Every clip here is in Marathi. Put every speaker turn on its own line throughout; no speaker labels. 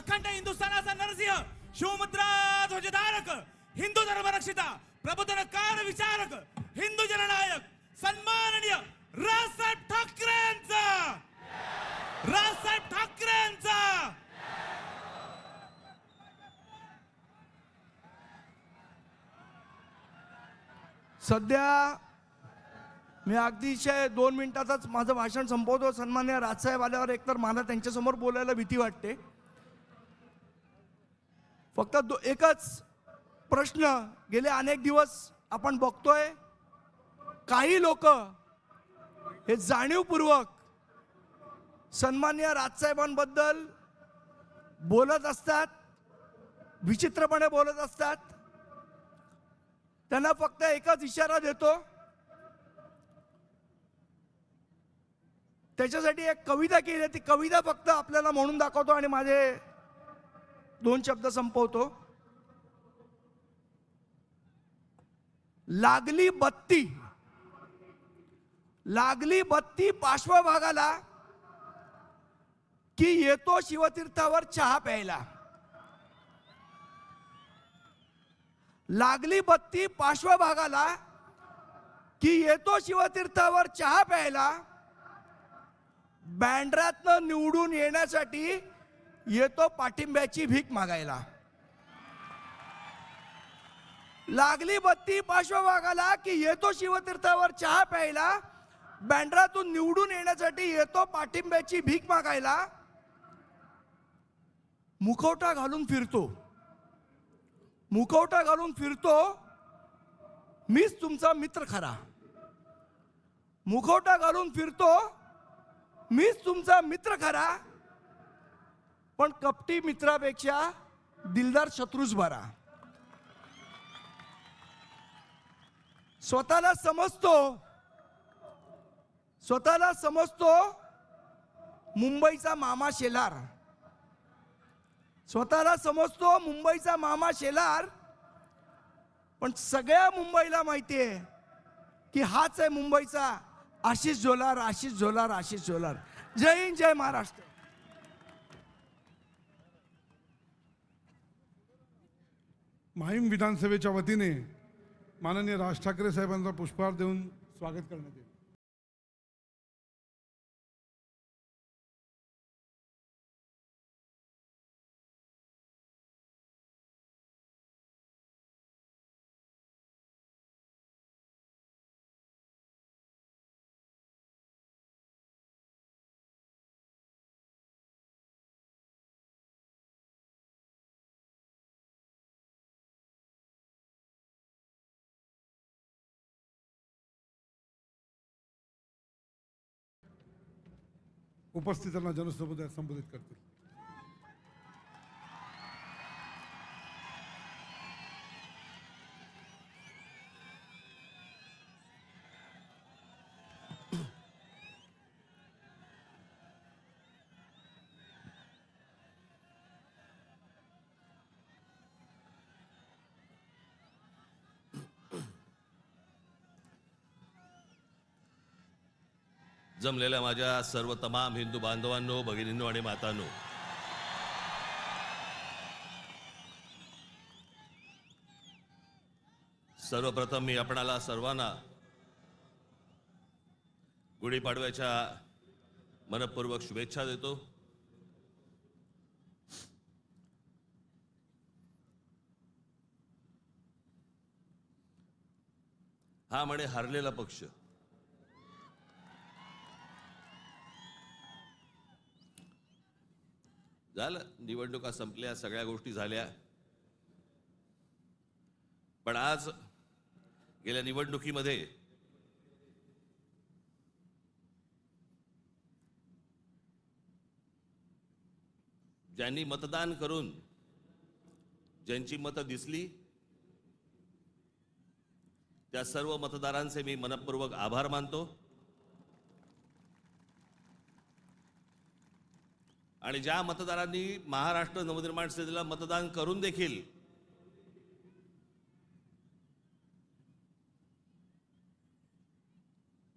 अखंड हिंदुस्थानाचा नरसिंह शिवमुद्रा ध्वजधारक हिंदू धर्मरक्षिता प्रबोधनकार विचारक हिंदू जननायक सन्माननीय राजसाहेब ठाकरेंचा
सध्या मी अगदीशय 2 मिनिटातच माझं भाषण संपवतो. सन्माननीय राजसाहेब आल्यावर एकतर मला त्यांच्यासमोर बोलायला भीती वाटते. फक्त एकच प्रश्न गेले अनेक दिवस आपण बघतोय, काही लोक हे जाणीवपूर्वक सन्माननीय राजसाहेबांबद्दल बोलत असतात, विचित्रपणे बोलत असतात. त्यांना फक्त एकच इशारा देतो, त्याच्यासाठी एक कविता केली, ती कविता फक्त आपल्याला म्हणून दाखवतो आणि माझे 2 शब्द संपवतो. लागली बत्ती पार्श्वभागाला की येतो शिवतीर्थावर चहा प्यायला. लागली बत्ती पार्श्वभागाला की येतो शिवतीर्थावर चहा प्यायला. बँड्रातनं निवडून येण्यासाठी येतो पाठिंब्याची भीक मागायला. लागली बत्ती पार्श्वभागाला की येतो शिवतीर्थावर चहा प्यायला. बँड्रातून निवडून येण्यासाठी येतो पाठिंब्याची भीक मागायला. मुखवटा घालून फिरतो मीच तुमचा मित्र खरा. मुखवटा घालून फिरतो मीच तुमचा मित्र खरा, पण कपटी मित्रापेक्षा दिलदार शत्रूच बरा. स्वतःला समजतो मुंबईचा मामा शेलार. स्वतःला समजतो मुंबईचा मामा शेलार, पण सगळ्या मुंबईला माहिती आहे की हाच आहे मुंबईचा आशिष झोलार. जय हिंद, जय महाराष्ट्र.
माहीम विधानसभेच्या वतीने माननीय राज ठाकरे साहेबांचा पुष्पहार देऊन स्वागत करण्यात येईल. उपस्थितांना जनसमुदाय संबोधित करतील.
जमलेल्या माझ्या सर्व तमाम हिंदू बांधवांनो, भगिनींनो आणि मातांनो, सर्वप्रथम मी आपणाला सर्वांना गुढीपाडव्याच्या मनपूर्वक शुभेच्छा देतो. हा म्हणे हारलेला पक्ष. झालं, निवडणुका संपल्या, सगळ्या गोष्टी झाल्या, पण आज गेल्या निवडणुकीमध्ये ज्यांनी मतदान करून ज्यांची मतं दिसली त्या सर्व मतदारांचे मी मनपूर्वक आभार मानतो. आणि ज्या मतदारांनी महाराष्ट्र नवनिर्माण सेनेला मतदान करून देखील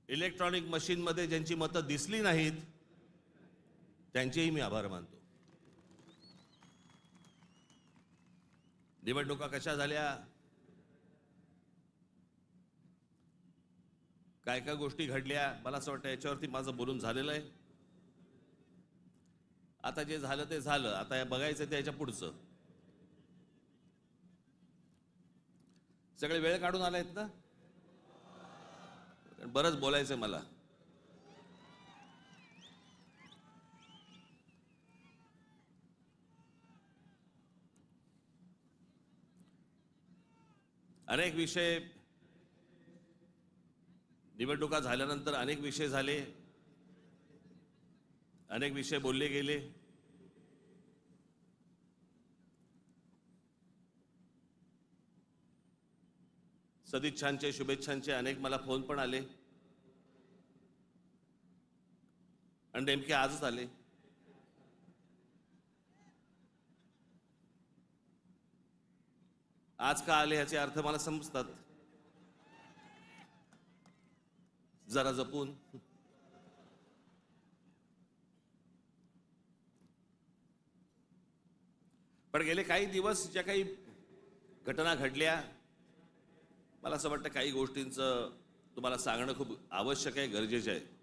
इलेक्ट्रॉनिक मशीनमध्ये ज्यांची मतं दिसली नाहीत त्यांचेही मी आभार मानतो. निवडणुका कशा झाल्या, काय काय गोष्टी घडल्या, मला असं वाटतं याच्यावरती माझं बोलून झालेलं आहे. आता जे झालं ते झालं, आता बघायचं ते याच्या पुढचं. सगळे वेळ काढून आलायत ना, बरंच बोलायचंय मला. अनेक विषय, निवडणुका झाल्यानंतर अनेक विषय झाले, अनेक विषय बोलले गेले. सदिच्छांचे, शुभेच्छांचे अनेक मला फोन पण आले आणि नेमके आजच आले. आज का आले ह्याचे अर्थ मला समजतात, जरा जपून. पण गेले काही दिवस ज्या काही घटना घडल्या, मला असं वाटतं काही गोष्टींचं तुम्हाला सांगणं खूप आवश्यक आहे, गरजेचं आहे.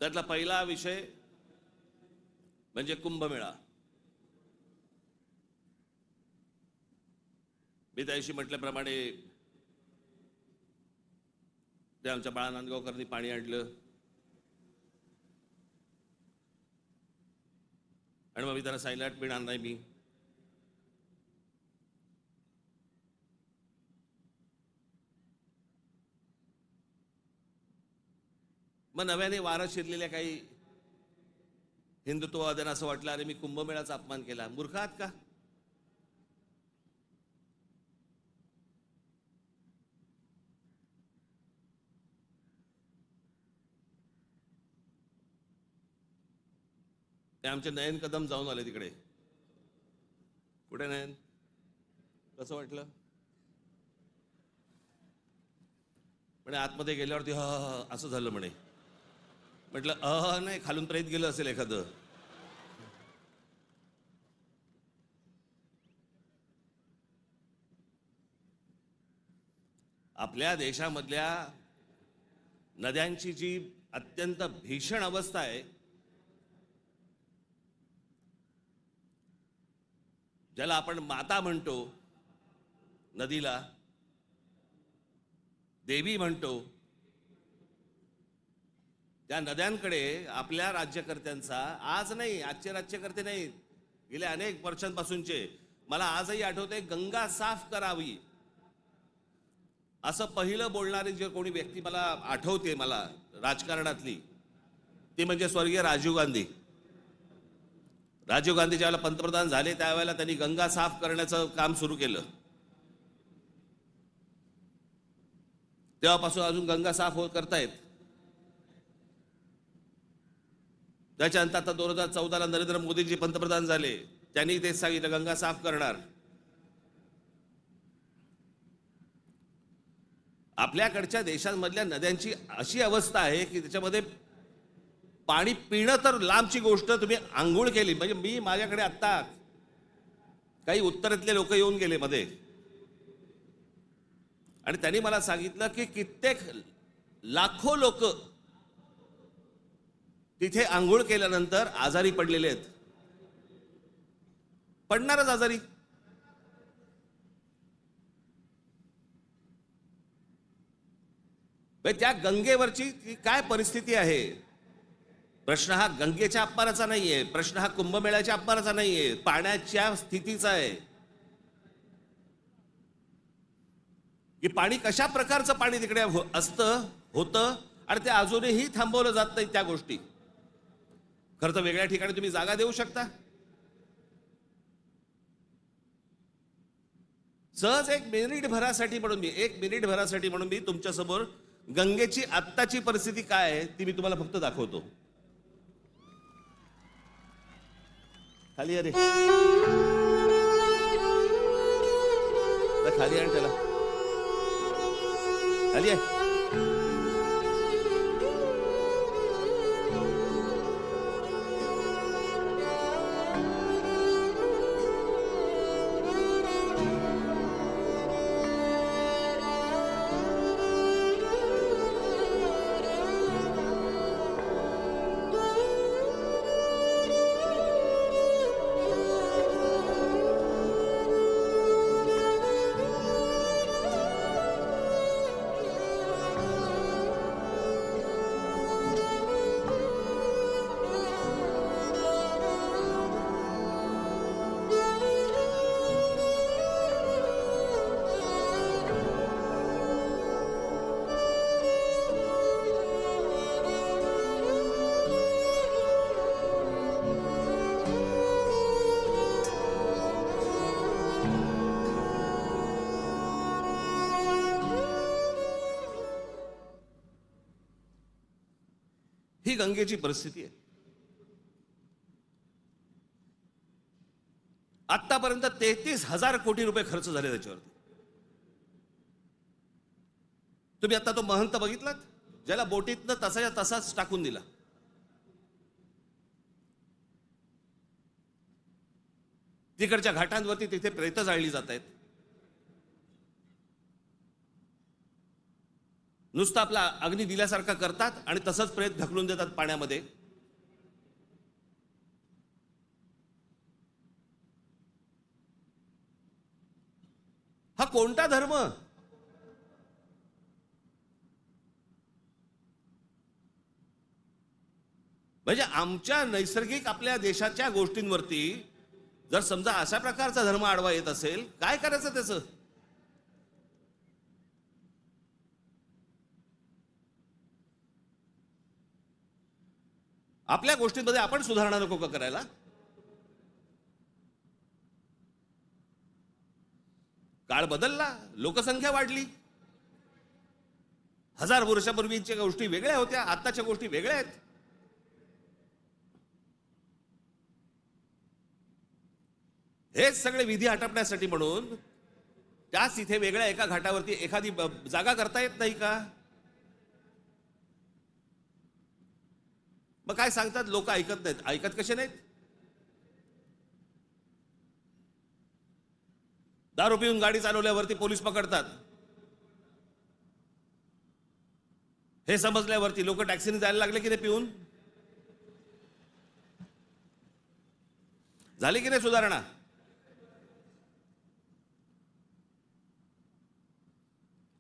त्यातला पहिला विषय म्हणजे कुंभमेळा. मी त्याशी म्हटल्याप्रमाणे ते आमच्या बाळा नांदगावकरांनी पाणी आणलं आणि मग मी त्यांना सांगितलं पिणार नाही मी. मग नव्याने वारं शिरलेल्या काही हिंदुत्ववाद्यांना असं वाटलं, अरे मी कुंभमेळ्याचा अपमान केला. मूर्ख आहात का? ते आमचे नयन कदम जाऊन आले तिकडे. कुठे नयन? कसं वाटलं? म्हणे आतमध्ये गेल्यावरती असं झालं म्हणे. म्हटलं नाही, खालून प्रेत गेलं असेल एखादं. आपल्या देशामधल्या नद्यांची जी अत्यंत भीषण अवस्था आहे, ज्याला आपण माता म्हणतो, नदीला देवी म्हणतो, त्या नद्यांकडे आपल्या राज्यकर्त्यांचा, आज नाही, आजचे राज्यकर्ते नाही, गेल्या अनेक वर्षांपासूनचे, मला आजही आठवते, गंगा साफ करावी असं पहिलं बोलणारी जे कोणी व्यक्ती मला आठवते, मला राजकारणातली, ती म्हणजे स्वर्गीय राजीव गांधी. राजीव गांधी ज्यावेळेला पंतप्रधान झाले त्यावेळेला त्यांनी गंगा साफ करण्याचं काम सुरू केलं. तेव्हापासून अजून गंगा साफ करतायत. त्याच्यानंतर आता 2014ला नरेंद्र मोदीजी पंतप्रधान झाले, त्यांनी तेच सांगितलं गंगा साफ करणार. आपल्याकडच्या देशांमधल्या नद्यांची अशी अवस्था आहे की त्याच्यामध्ये पाणी पिणं तर लांबची गोष्ट, तुम्ही आंघोळ केली म्हणजे, मी माझ्याकडे आत्ता काही उत्तरेतले लोक येऊन गेले मध्ये आणि त्यांनी मला सांगितलं की कित्येक लाखो लोक तिथे आंघोळ केल्यानंतर आजारी पडलेले आहेत. पडणारच आजारी. त्या गंगेवरची काय परिस्थिती आहे? प्रश्न हा गंगेच्या अपमानाचा नाहीये, प्रश्न हा कुंभमेळ्याच्या अपमानाचा नाहीये, पाण्याच्या स्थितीचा आहे की पाणी कशा प्रकारचं पाणी तिकडे असतं, होतं आणि ते अजूनही थांबवलं जात नाही. त्या गोष्टी खरं तर वेगळ्या ठिकाणी तुम्ही जागा देऊ शकता. सहज एक मिनिट भरासाठी म्हणून मी तुमच्या समोर गंगेची आत्ताची परिस्थिती काय आहे ती मी तुम्हाला फक्त दाखवतो. खाली अरे खाली आण त्याला, खाली आहे. ही गंगेची परिस्थिती आहे. आतापर्यंत 33,000 कोटी रुपये खर्च झाले त्याच्यावरती. तुम्ही आता तो महंत बघितलात, ज्याला बोटीतनं तसाच्या तसाच टाकून दिला. तिकडच्या घाटांवरती तिथे प्रेत जाळली जात आहेत. नुसतं आपला अग्नी दिल्यासारखा करतात आणि तसंच प्रेत ढकलून देतात पाण्यामध्ये. हा कोणता धर्म? म्हणजे आमच्या नैसर्गिक आपल्या देशाच्या गोष्टींवरती जर समजा अशा प्रकारचा धर्म आडवा येत असेल, काय करायचं त्याचं? आपल्या गोष्टींमध्ये आपण सुधारणा नको का करायला? काळ बदलला, लोकसंख्या वाढली. 1000 वर्षापूर्वीच्या गोष्टी वेगळ्या होत्या, आताच्या गोष्टी वेगळ्या आहेत. हेच सगळे विधी आटपण्यासाठी म्हणून त्याच इथे वेगळ्या एका घाटावरती एखादी जागा करता येत नाही का? मग काय सांगतात लोक? ऐकत नाहीत. ऐकत कसे नाहीत? दारू पिऊन गाडी चालवल्यावरती पोलीस पकडतात. हे समजल्यावरती लोक टॅक्सीने जायला लागले की नाही पिऊन? झाली की नाही सुधारणा?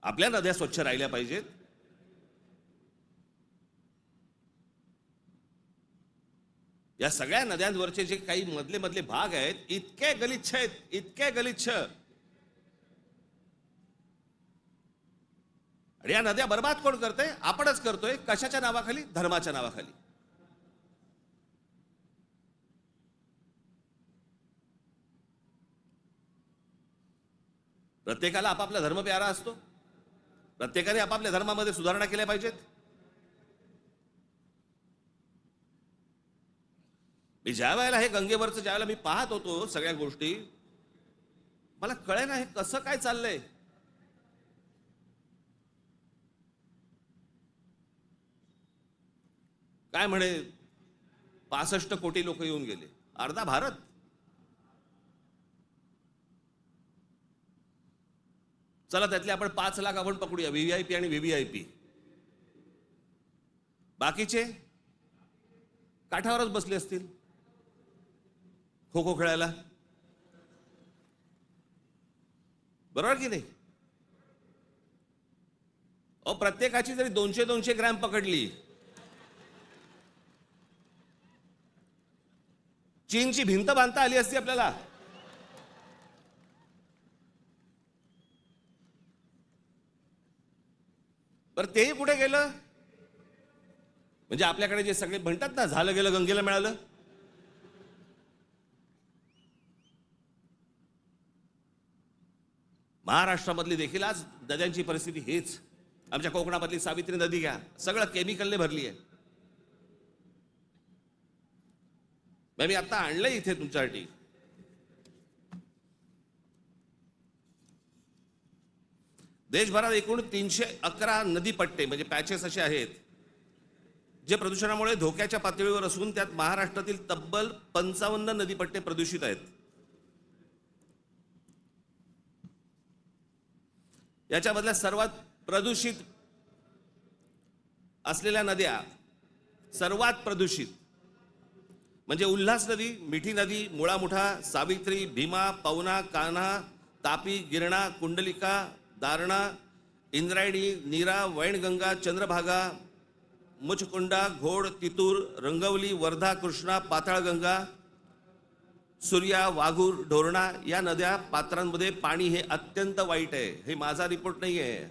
आपल्या नद्या स्वच्छ राहिल्या पाहिजेत. या सगळ्या नद्यांवरचे जे काही मधले मधले भाग आहेत, इतके गलिच्छ आहेत, इतके गलिच्छ. आणि या नद्या बर्बाद कोण करतोय? आपणच करतोय. कशाच्या नावाखाली? धर्माच्या नावाखाली. प्रत्येकाला आपापला धर्म प्यारा असतो. प्रत्येकाने आपापल्या धर्मामध्ये सुधारणा केल्या पाहिजेत. मी ज्या वेळेला हे गंगेवरचं ज्यावेळेला मी पाहत होतो सगळ्या गोष्टी, मला कळेना हे कसं काय चाललंय. काय म्हणे 65 कोटी लोक येऊन गेले, अर्धा भारत. चला त्यातले आपण 5 लाख आपण पकडूया, व्हीव्हीआयपी आणि व्हीव्हीआयपी. बाकीचे काठावरच बसले असतील खो खो खेळायला. बरोबर की नाही? प्रत्येकाची जरी 200-200 ग्रॅम पकडली, चीनची भिंत बांधता आली असती आपल्याला. बरं तेही कुठे गेलं? म्हणजे आपल्याकडे जे सगळे म्हणतात ना, झालं गेलं गंगेला मिळालं. महाराष्ट्रामधली देखील आज नद्यांची परिस्थिती हेच. आमच्या कोकणामधली सावित्री नदी घ्या, सगळं केमिकलने भरली आहे. मी आता आणलंय इथे तुमच्यासाठी. देशभरात एकूण 311 नदीपट्टे म्हणजे पॅचेस असे आहेत जे प्रदूषणामुळे धोक्याच्या पातळीवर असून त्यात महाराष्ट्रातील तब्बल 55 नदीपट्टे प्रदूषित आहेत. याच्यामधल्या सर्वात प्रदूषित असलेल्या नद्या, सर्वात प्रदूषित म्हणजे उल्हास नदी, मिठी नदी, मुळामुठा, सावित्री, भीमा, पवना, कान्हा, तापी, गिरणा, कुंडलिका, दारणा, इंद्रायणी, नीरा, वैनगंगा, चंद्रभागा, मुचकुंडा, घोड, तितूर, रंगवली, वर्धा, कृष्णा, पाताळगंगा, सूर्या, वाघूर, ढोरणा या नद्या पात्रांमध्ये पाणी हे अत्यंत वाईट आहे. हे माझा रिपोर्ट नाही आहे.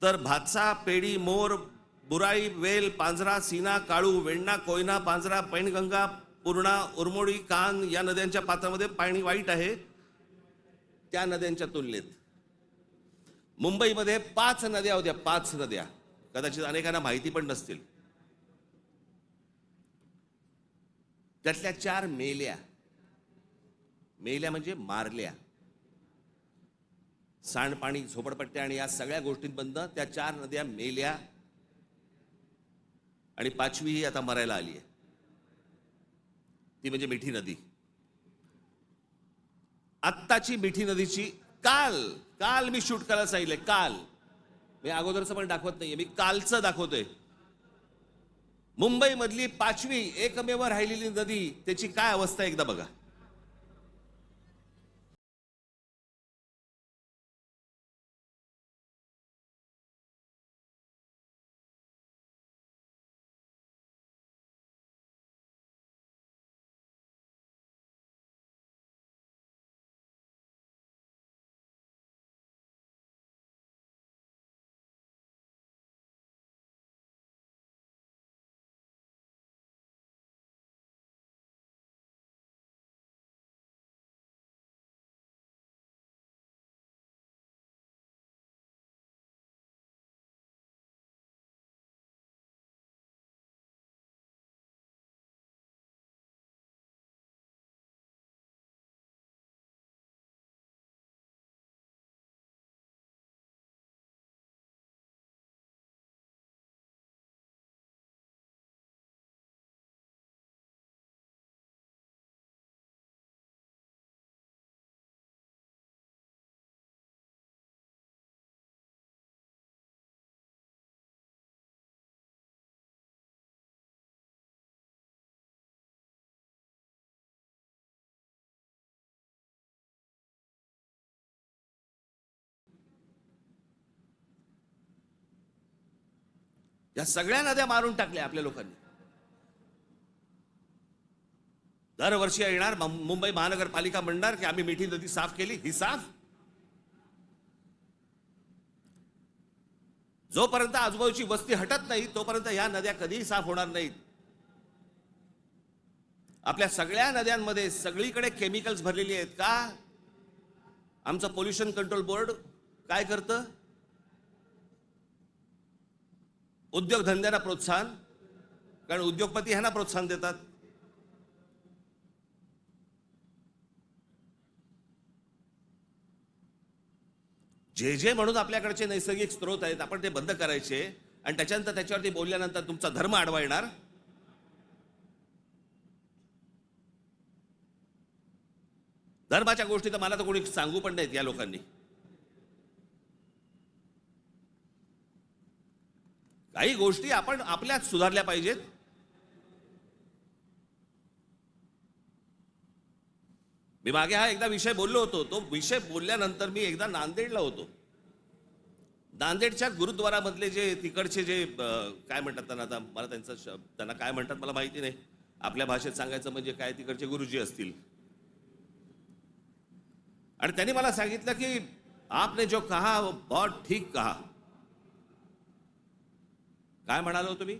तर भातसा, पेडी, मोर, बुराई, वेल, पांझरा, सीना, काळू, वेण्णा, कोयना, पांझरा, पैनगंगा, पूर्णा, उरमोडी, कान या नद्यांच्या पात्रामध्ये पाणी वाईट आहे. त्या नद्यांच्या तुलनेत मुंबईमध्ये 5 नद्या होत्या, 5 नद्या. कदाचित अनेकांना माहिती पण नसतील. त्यातल्या 4 मेल्या. मेल्या म्हणजे मारल्या. सांडपाणी, झोपडपट्ट्या आणि या सगळ्या गोष्टींमधनं त्या 4 नद्या मेल्या आणि 5वी ही आता मरायला आली आहे. ती म्हणजे मिठी नदी. आत्ताची मिठी नदीची काल मी शूट करायला सांगितलंय. काल मी अगोदरचं पण दाखवत नाहीये, मी कालचं दाखवतोय. मुंबई मधली 5वी एकमेव राहिलेली नदी, त्याची काय अवस्था एकदा बघा. या सगळ्या नद्या मारून टाकल्या आपल्या लोकांनी. दरवर्षी येणार मुंबई महानगरपालिका म्हणणार की आम्ही मिठी नदी साफ केली. ही साफ? जोपर्यंत आजूबाजूची वस्ती हटत नाही तोपर्यंत ह्या नद्या कधीही साफ होणार नाहीत. आपल्या सगळ्या नद्यांमध्ये सगळीकडे केमिकल्स भरलेली आहेत. का? आमचं पोल्युशन कंट्रोल बोर्ड काय करतं? उद्योगधंद्यांना प्रोत्साहन, कारण उद्योगपती ह्यांना प्रोत्साहन देतात. जे म्हणून आपल्याकडचे नैसर्गिक स्रोत आहेत आपण ते बंद करायचे आणि त्याच्यानंतर त्याच्यावरती बोलल्यानंतर तुमचा धर्म आडवा येणार. धर्माच्या गोष्टी तर मला तर कोणी सांगू पण नाहीत या लोकांनी. काही गोष्टी आपण आपल्यात सुधारल्या पाहिजेत. मी मागे हा एकदा विषय बोललो होतो. तो विषय बोलल्यानंतर मी एकदा नांदेडला होतो. नांदेडच्या गुरुद्वारामधले जे तिकडचे जे काय म्हणतात त्यांना, आता मला त्यांना काय म्हणतात मला माहिती नाही. आपल्या भाषेत सांगायचं म्हणजे काय, तिकडचे गुरुजी असतील. आणि त्यांनी मला सांगितलं की आपने जो कहा वो बहुत ठीक कहा. काय म्हणालो तुम्ही?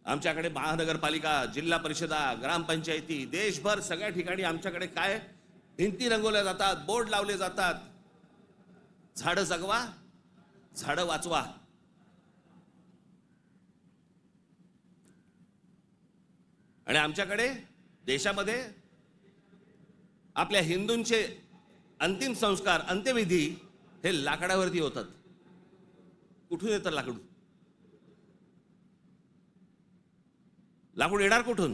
आमच्याकडे महानगरपालिका, जिल्हा परिषदा, ग्रामपंचायती, देशभर सगळ्या ठिकाणी आमच्याकडे काय भिंती रंगवल्या जातात, बोर्ड लावले जातात, झाडं जगवा, झाडं वाचवा. आणि आमच्याकडे देशामध्ये आपल्या हिंदूंचे अंतिम संस्कार, अंत्यविधी हे लाकडावरती होतात. कुठून येतं लाकूड? लाकूड येणार कुठून?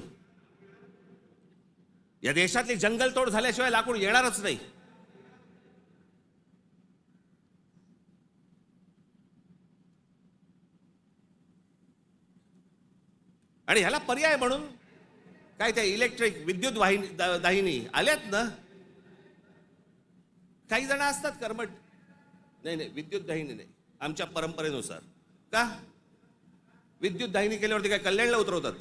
या देशातली जंगलतोड झाल्याशिवाय लाकूड येणारच नाही. आणि ह्याला पर्याय म्हणून काय त्या इलेक्ट्रिक विद्युत दाहिनी आल्यात ना. काही जण असतात कर्मठ, नाही विद्युत दाहिनी नाही, आमच्या परंपरेनुसार. का? विद्युत दाहिनी केल्यावरती काय कल्याणला उतरवतात?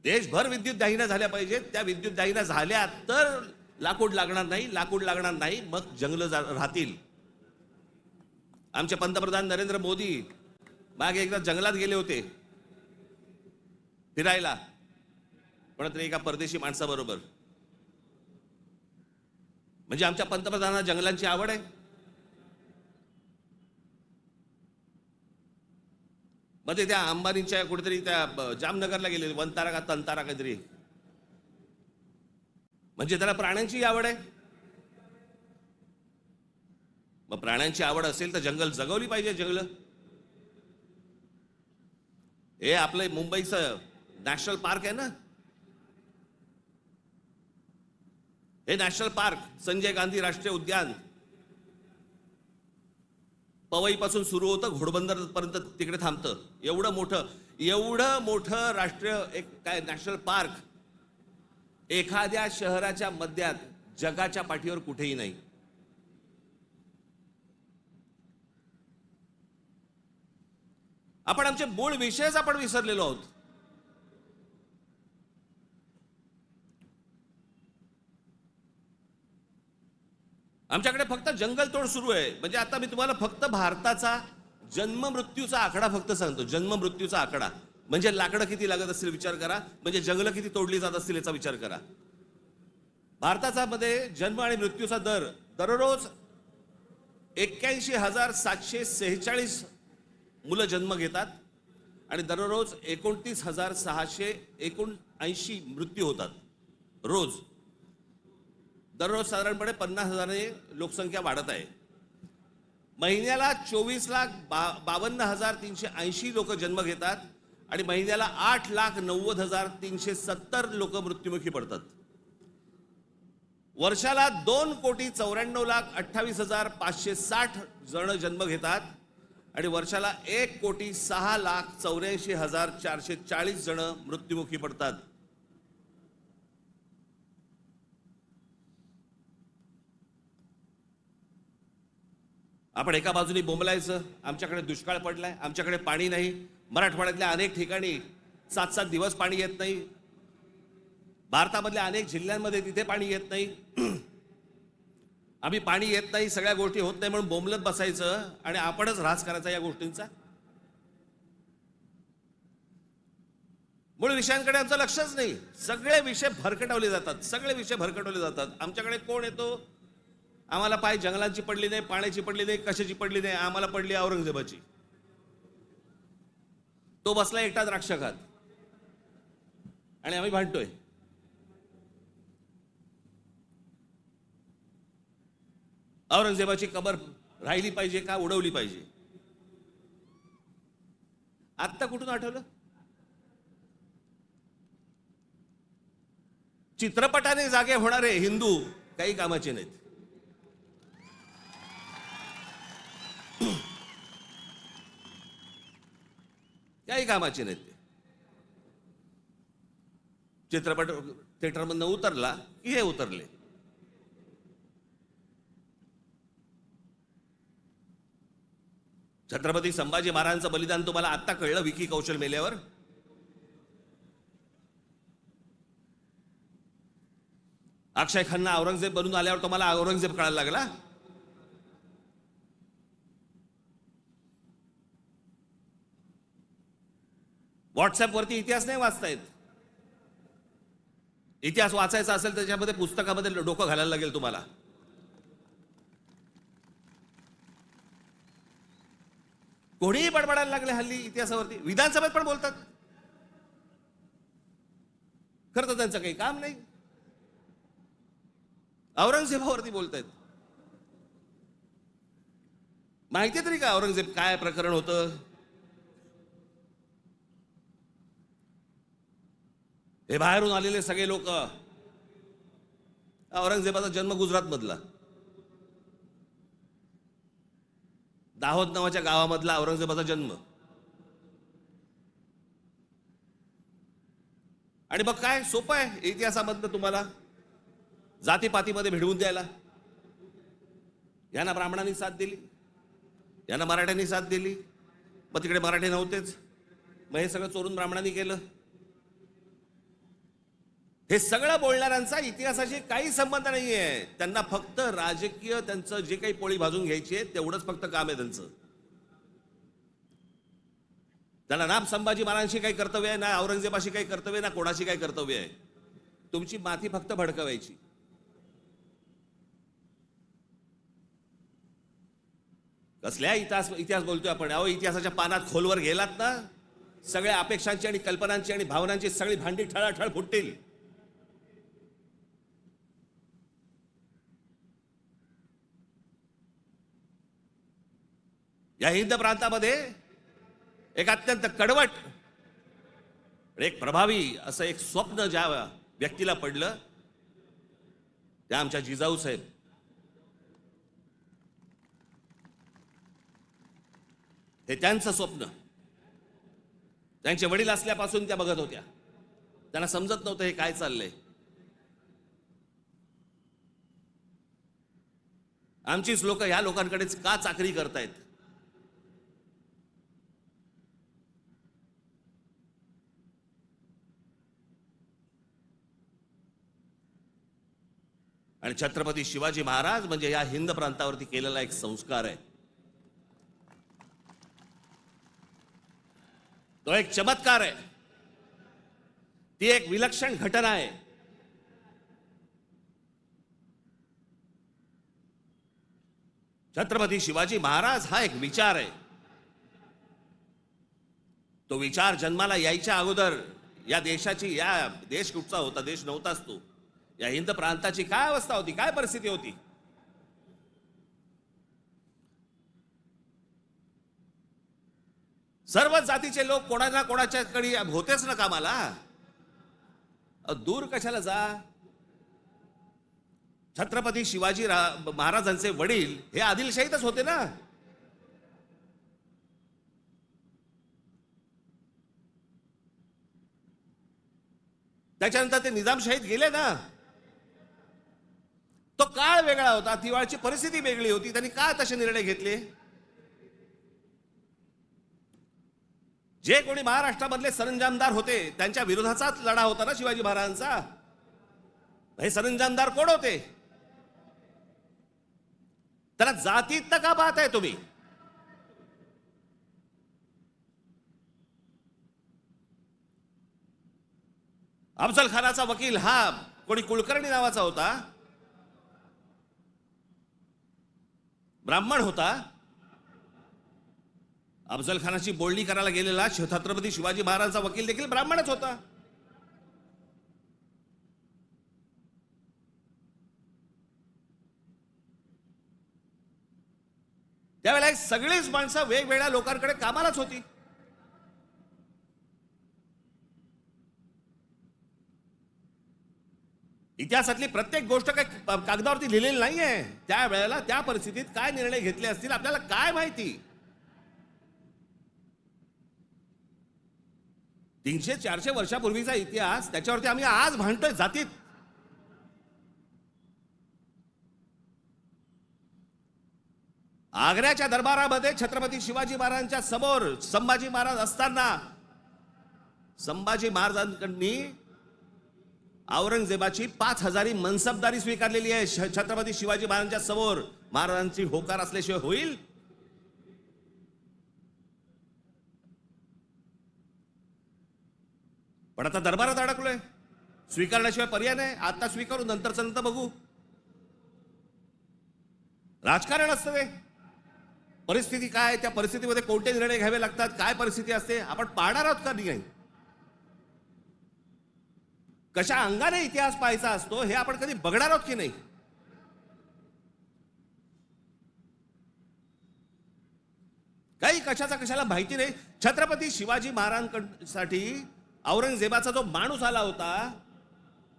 देशभर विद्युत दाहिन्या झाल्या पाहिजेत. त्या विद्युत दाहिन्या झाल्या तर लाकूड लागणार नाही. लाकूड लागणार नाही मग जंगल राहतील. आमचे पंतप्रधान नरेंद्र मोदी मागे एकदा जंगलात गेले होते फिरायला. कोणातरी एका परदेशी माणसाबरोबर. म्हणजे आमच्या पंतप्रधानांना जंगलांची आवड आहे. मग ते त्या अंबानींच्या कुठेतरी त्या जामनगरला गेले, वनतारा का तंतारा काहीतरी. म्हणजे त्याला प्राण्यांची आवड आहे. मग प्राण्यांची आवड असेल तर जंगल जगवली पाहिजे. जंगल हे आपलं मुंबईचं नॅशनल पार्क आहे ना, हे नॅशनल पार्क संजय गांधी राष्ट्रीय उद्यान पवईपासून सुरू होतं, घोडबंदर पर्यंत तिकडे थांबतं. एवढं मोठं राष्ट्रीय एक काय नॅशनल पार्क एखाद्या शहराच्या मध्यात जगाच्या पाठीवर कुठेही नाही. आपण आमचे मूळ विषयच आपण विसरलेलो आहोत. आमच्याकडे फक्त जंगल तोड सुरू आहे. म्हणजे आता मी तुम्हाला फक्त भारताचा जन्म मृत्यूचा आकडा फक्त सांगतो. जन्म मृत्यूचा आकडा म्हणजे लाकडं किती लागत असतील विचार करा, म्हणजे जंगलं किती तोडली जात असतील याचा विचार करा. भारताचा मध्ये जन्म आणि मृत्यूचा दर दररोज 81,746 मुलं जन्म घेतात आणि दररोज 29,679 मृत्यू होतात रोज. दररोज साधारणपणे 50,000 लोकसंख्या वाढत आहे. महिन्याला 24,52,380 लोक जन्म घेतात आणि महिन्याला 8,90,370 लोक मृत्युमुखी पडतात. वर्षाला 2,94,28,560 जण जन्म घेतात आणि वर्षाला 1,06,84,440 जण मृत्युमुखी पडतात. आपण एका बाजूने बोंबलायचं, आमच्याकडे दुष्काळ पडलाय, आमच्याकडे पाणी नाही. मराठवाड्यातल्या अनेक ठिकाणी 7-7 दिवस पाणी येत नाही. भारतामधल्या अनेक जिल्ह्यांमध्ये तिथे पाणी येत नाही. आम्ही पाणी येत नाही, सगळ्या गोष्टी होत नाही म्हणून बोंबलत बसायचं आणि आपणच ऱ्हास करायचा या गोष्टींचा. मूळ विषयांकडे आमचं लक्षच नाही. सगळे विषय भरकटवले जातात. आमच्याकडे कोण येतो, आम्हाला पाय जंगलांची पडली नाही, पाण्याची पडली नाही, कशाची पडली नाही, आम्हाला पडली औरंगजेबाची. तो बसला एकटा द्राक्ष खात आणि आम्ही भांडतोय. औरंगजेबाची कबर राहिली पाहिजे का उडवली पाहिजे? आत्ता कुठून आठवलं? चित्रपटाने जागे होणारे हिंदू काही कामाचे नाहीत. काही कामाचे नाहीत ते. चित्रपट थिएटरमधनं उतरला की हे उतरले. छत्रपती संभाजी महाराजांचं बलिदान तुम्हाला आत्ता कळलं विकी कौशल मेल्यावर? अक्षय खन्ना औरंगजेब बनून आल्यावर तुम्हाला औरंगजेब कळायला लागला? व्हॉट्सअपवरती इतिहास नाही वाचतायत. इतिहास वाचायचा असेल त्याच्यामध्ये पुस्तकामध्ये डोकं घालायला लागेल तुम्हाला. कोणीही बडबडायला लागले हल्ली इतिहासावरती. विधानसभेत पण बोलतात. खरं तर त्यांचं काही काम नाही. औरंगजेबावरती बोलतायत. माहिती तरी का औरंगजेब काय प्रकरण होतं? हे बाहेरून आलेले सगळे लोक, औरंगजेबाचा जन्म गुजरात मधला, दाहोद नावाच्या गावामधला औरंगजेबाचा जन्म. आणि मग काय सोपं आहे इतिहासामधनं तुम्हाला जातीपातीमध्ये भिडवून द्यायला. यांना ब्राह्मणांनी साथ दिली, यांना मराठ्यांनी साथ दिली, मग तिकडे मराठी नव्हतेच, मग हे सगळं चोरून ब्राह्मणांनी केलं. हे सगळं बोलणाऱ्यांचा इतिहासाशी काही संबंध नाहीये. त्यांना फक्त राजकीय त्यांचं जे काही पोळी भाजून घ्यायची आहे तेवढंच फक्त काम आहे त्यांचं. त्यांना ना संभाजी महाराजांशी काही कर्तव्य आहे, ना औरंगजेबाशी काही कर्तव्य, ना कोणाशी काही कर्तव्य आहे. तुमची माती फक्त भडकवायची. कसल्या इतिहास बोलतोय आपण? अहो, इतिहासाच्या पानात खोलवर गेलात ना, सगळ्या अपेक्षांची आणि कल्पनांची आणि भावनांची सगळी भांडी ठळाठळ फुटतील. या हिंद प्रांतामध्ये एक अत्यंत कडवट, एक प्रभावी असं एक स्वप्न ज्या व्यक्तीला पडलं, त्या आमच्या जिजाऊ साहेब. हे त्यांचं स्वप्न त्यांचे वडील असल्यापासून त्या बघत होत्या. त्यांना समजत नव्हतं हे काय चाललंय. आमचीच लोक ह्या लोकांकडेच का चाकरी करतायत? आणि छत्रपती शिवाजी महाराज म्हणजे या हिंद प्रांतावरती केलेला एक संस्कार आहे. तो एक चमत्कार आहे. ती एक विलक्षण घटना आहे. छत्रपती शिवाजी महाराज हा एक विचार आहे. तो विचार जन्माला यायच्या अगोदर या देशाची, या देश कुठचा होता? देश नव्हताच तो. या हिंद प्रांताची काय अवस्था होती, काय परिस्थिती होती? सर्व जातीचे लोक कोणाला कोणाच्याकडे होतेच ना कामाला. दूर कशाला जा? छत्रपती शिवाजी महाराजांचे वडील हे आदिलशाहीतच होते ना. त्याच्यानंतर ते निजामशाहीत गेले ना. तो काळ वेगळा होता, ती वेळची परिस्थिती वेगळी होती. त्यांनी का तसे निर्णय घेतले? जे कोणी महाराष्ट्रामधले सरंजामदार होते त्यांच्या विरोधाचाच लढा होता ना शिवाजी महाराजांचा. हे सरंजामदार कोण होते? त्याला जातीत का पाहताय तुम्ही? अफजल खानाचा वकील हा कोणी कुलकर्णी नावाचा होता, ब्राह्मण होता. अफजल खानाची बोलणी करायला गेलेला छत्रपती शिवाजी महाराजांचा वकील देखील ब्राह्मणच होता. त्यावेळेला सगळीच माणसं वेगवेगळ्या लोकांकडे कामालाच होती. इतिहासातली प्रत्येक गोष्ट काही कागदावरती लिहिलेली नाहीये. त्यावेळेला त्या परिस्थितीत काय निर्णय घेतले असतील आपल्याला काय माहिती? 300-400 वर्षापूर्वीचा इतिहास, त्याच्यावरती आम्ही आज भांडतोय जातीत. आग्र्याच्या दरबारामध्ये छत्रपती शिवाजी महाराजांच्या समोर संभाजी महाराज असताना संभाजी महाराजांकडनी औरंगजेबाची 5000 मनसबदारी स्वीकारलेली आहे. छत्रपती शिवाजी महाराजांच्या समोर महाराजांची होकार असल्याशिवाय होईल? पण आता दरबारात अडकलोय, स्वीकारण्याशिवाय पर्याय नाही. आता स्वीकारू, नंतरचं नंतर बघू. राजकारण असतं ते. परिस्थिती काय, त्या परिस्थितीमध्ये कोणते निर्णय घ्यावे लागतात, काय परिस्थिती असते आपण पाहणार आहोत का नाही? कशा अंगाने इतिहास पाहायचा असतो हे आपण कधी बघणार आहोत की नाही? काही कशाचा कशाला माहिती नाही. छत्रपती शिवाजी महाराजांसाठी औरंगजेबाचा जो माणूस आला होता,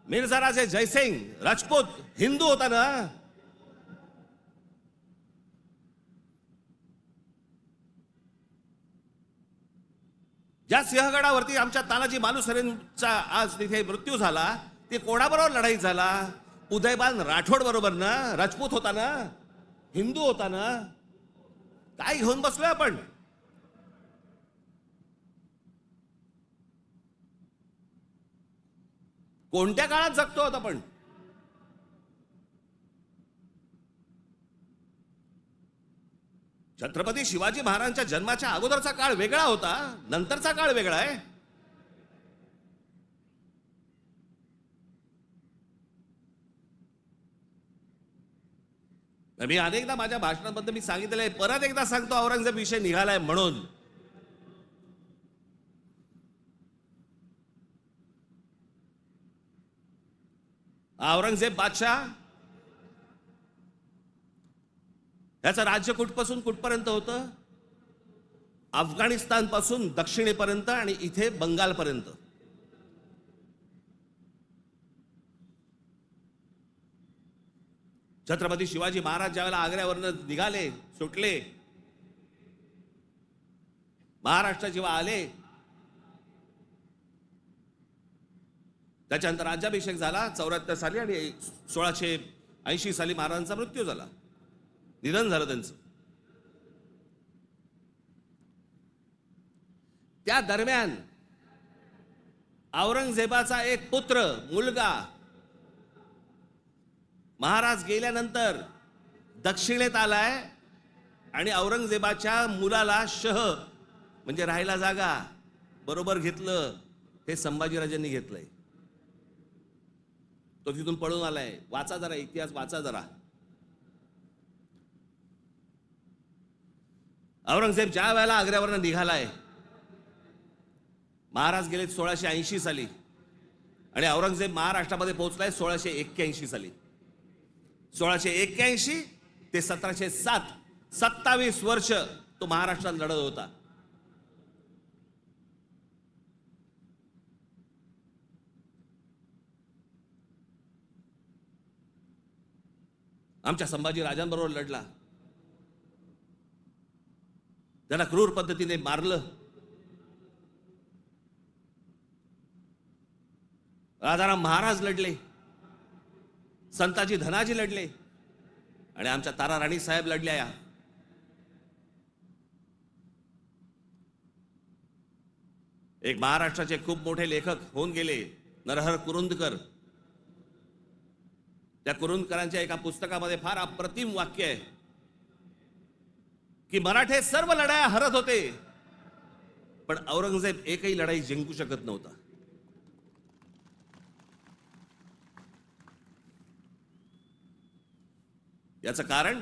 मिर्झा राजे जयसिंग राजपूत, हिंदू होता ना. ज्या सिंहगडावरती आमच्या तानाजी मालुसरेंचा आज तिथे मृत्यू झाला, ते कोणाबरोबर लढाई झाला? उदयबान राठोड बरोबर ना. राजपूत होता ना, हिंदू होता ना. काय घेऊन बसलोय आपण? कोणत्या काळात जगतो आहोत आपण? छत्रपती शिवाजी महाराजांच्या जन्माच्या अगोदरचा काळ वेगळा होता, नंतरचा काळ वेगळा आहे. मी अनेकदा माझ्या भाषणांमध्ये मी सांगितलेलं आहे, परत एकदा सांगतो, औरंगजेब विषय निघालाय म्हणून. औरंगजेब बादशाह याचं राज्य कुठपासून कुठपर्यंत होतं? अफगाणिस्तान पासून दक्षिणेपर्यंत आणि इथे बंगालपर्यंत. छत्रपती शिवाजी महाराज ज्यावेळेला आग्र्यावरनं निघाले, सुटले, महाराष्ट्र जेव्हा आले, त्याच्यानंतर राज्याभिषेक झाला 74 साली आणि 1680 साली महाराजांचा मृत्यू झाला, निधन झालं त्यांचं. त्या दरम्यान औरंगजेबाचा एक पुत्र, मुलगा, महाराज गेल्यानंतर दक्षिणेत आलाय आणि औरंगजेबाच्या मुलाला शह म्हणजे राहायला जागा बरोबर घेतलं. हे संभाजीराजांनी घेतलंय. तो तिथून पळून आलाय. वाचा जरा इतिहास, वाचा जरा. औरंगजेब ज्या वेळेला आग्र्यावरनं निघालाय, महाराज गेले 1680 साली आणि औरंगजेब महाराष्ट्रामध्ये पोहोचलाय 1681 साली. 1681 ते 1707, 27 वर्ष तो महाराष्ट्रात लढत होता. आमच्या संभाजी राजांबरोबर लढला. त्यांना क्रूर पद्धतीने मारलं. राजाराम महाराज लढले, संताजी धनाजी लढले आणि आमच्या तारा राणी साहेब लढल्या. या एक महाराष्ट्राचे खूप मोठे लेखक होऊन गेले, नरहर कुरुंदकर. त्या कुरुंदकरांच्या एका पुस्तकामध्ये फार अप्रतिम वाक्य आहे की मराठे सर्व लढाया हरत होते, पण औरंगजेब एकही लढाई जिंकू शकत नव्हता. याचं कारण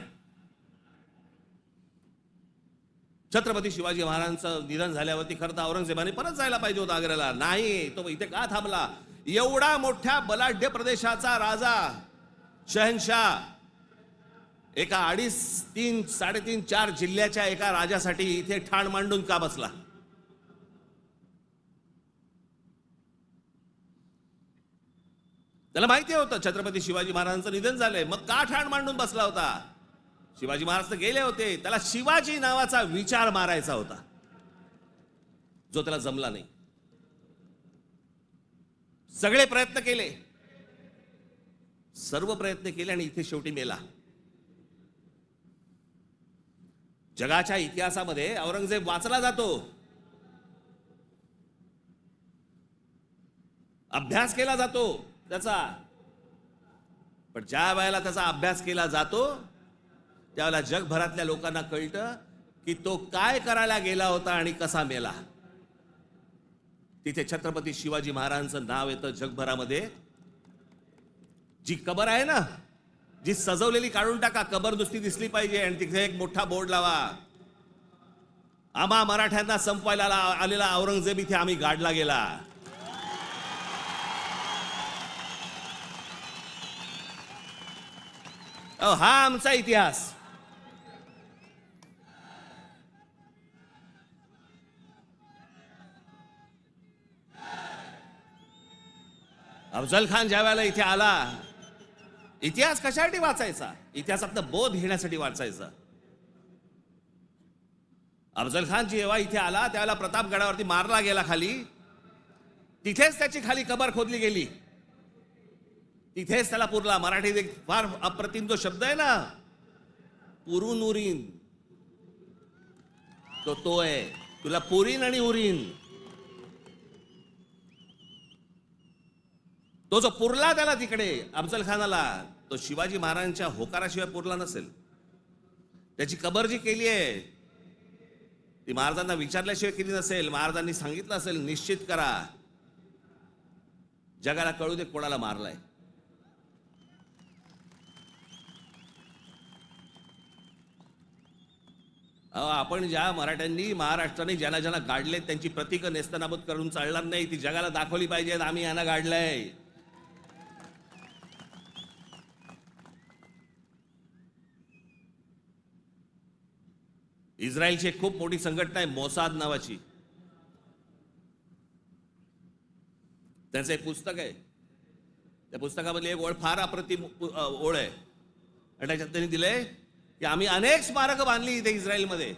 छत्रपती शिवाजी महाराजांचं निधन झाल्यावरती खरं तर औरंगजेबाने परत जायला पाहिजे होतं आग्र्याला. नाही, तो इथे का थांबला? एवढा मोठ्या बलाढ्य प्रदेशाचा राजा, शहनशाह, एका 2.5, 3, 3.5, 4 जिल्ह्याच्या एका राजासाठी इथे ठाण मांडून का बसला? त्याला माहिती होतं छत्रपती शिवाजी महाराजांचं निधन झालंय, मग का ठाण मांडून बसला होता? शिवाजी महाराज तर गेले होते, त्याला शिवाजी नावाचा विचार मारायचा होता, जो त्याला जमला नाही. सगळे प्रयत्न केले, सर्व प्रयत्न केले आणि इथे शेवटी मेला. जगाच्या इतिहासामध्ये औरंगजेब वाचला जातो, अभ्यास केला जातो त्याचा, पण ज्या वेळेला त्याचा अभ्यास केला जातो त्यावेळेला जगभरातल्या लोकांना कळतं की तो काय करायला गेला होता आणि कसा मेला. तिथे छत्रपती शिवाजी महाराजांचं नाव येतं जगभरामध्ये. जी कबर आहे ना, जी सजवलेली काढून टाका, कबर नुसती दिसली पाहिजे आणि तिथे एक मोठा बोर्ड लावा, आम्हा मराठ्यांना संपवायला आलेला औरंगजेब इथे आम्ही गाडला गेला. हा आमचा इतिहास. अफजल खान ज्या वेळेला इथे आला, इतिहास कशासाठी वाचायचा? इतिहासातनं बोध घेण्यासाठी वाचायचा. अफजल खान जेव्हा इथे आला त्यावेळेला प्रतापगडावरती मारला गेला खाली, तिथेच त्याची खाली कबर खोदली गेली, तिथेच त्याला पुरला. मराठीत एक फार अप्रतिम जो शब्द आहे ना, पुरून उरीन, तो आहे. तुला पुरीन आणि उरीन. तो जो पुरला त्याला तिकडे अफजल खानाला, तो शिवाजी महाराजांच्या होकाराशिवाय पुरला नसेल. त्याची कबर जी केली आहे ती महाराजांना विचारल्याशिवाय केली नसेल. महाराजांनी सांगितलं असेल, निश्चित करा, जगाला कळू दे कोणाला मारलाय. आपण ज्या मराठ्यांनी महाराष्ट्राने ज्यांना ज्यांना गाडले त्यांची प्रतीकं नेस्तनाबूत करून चालणार नाही, ती जगाला दाखवली पाहिजेत आम्ही यांना गाडलंय. इस्रायलची एक खूप मोठी संघटना आहे मोसाद नावाची. त्यांचं एक पुस्तक आहे. त्या पुस्तकामधली एक ओळ फार अप्रतिम ओळ आहे आणि त्याच्यात त्यांनी दिलंय की आम्ही अनेक स्मारकं बांधली इथे इस्रायलमध्ये,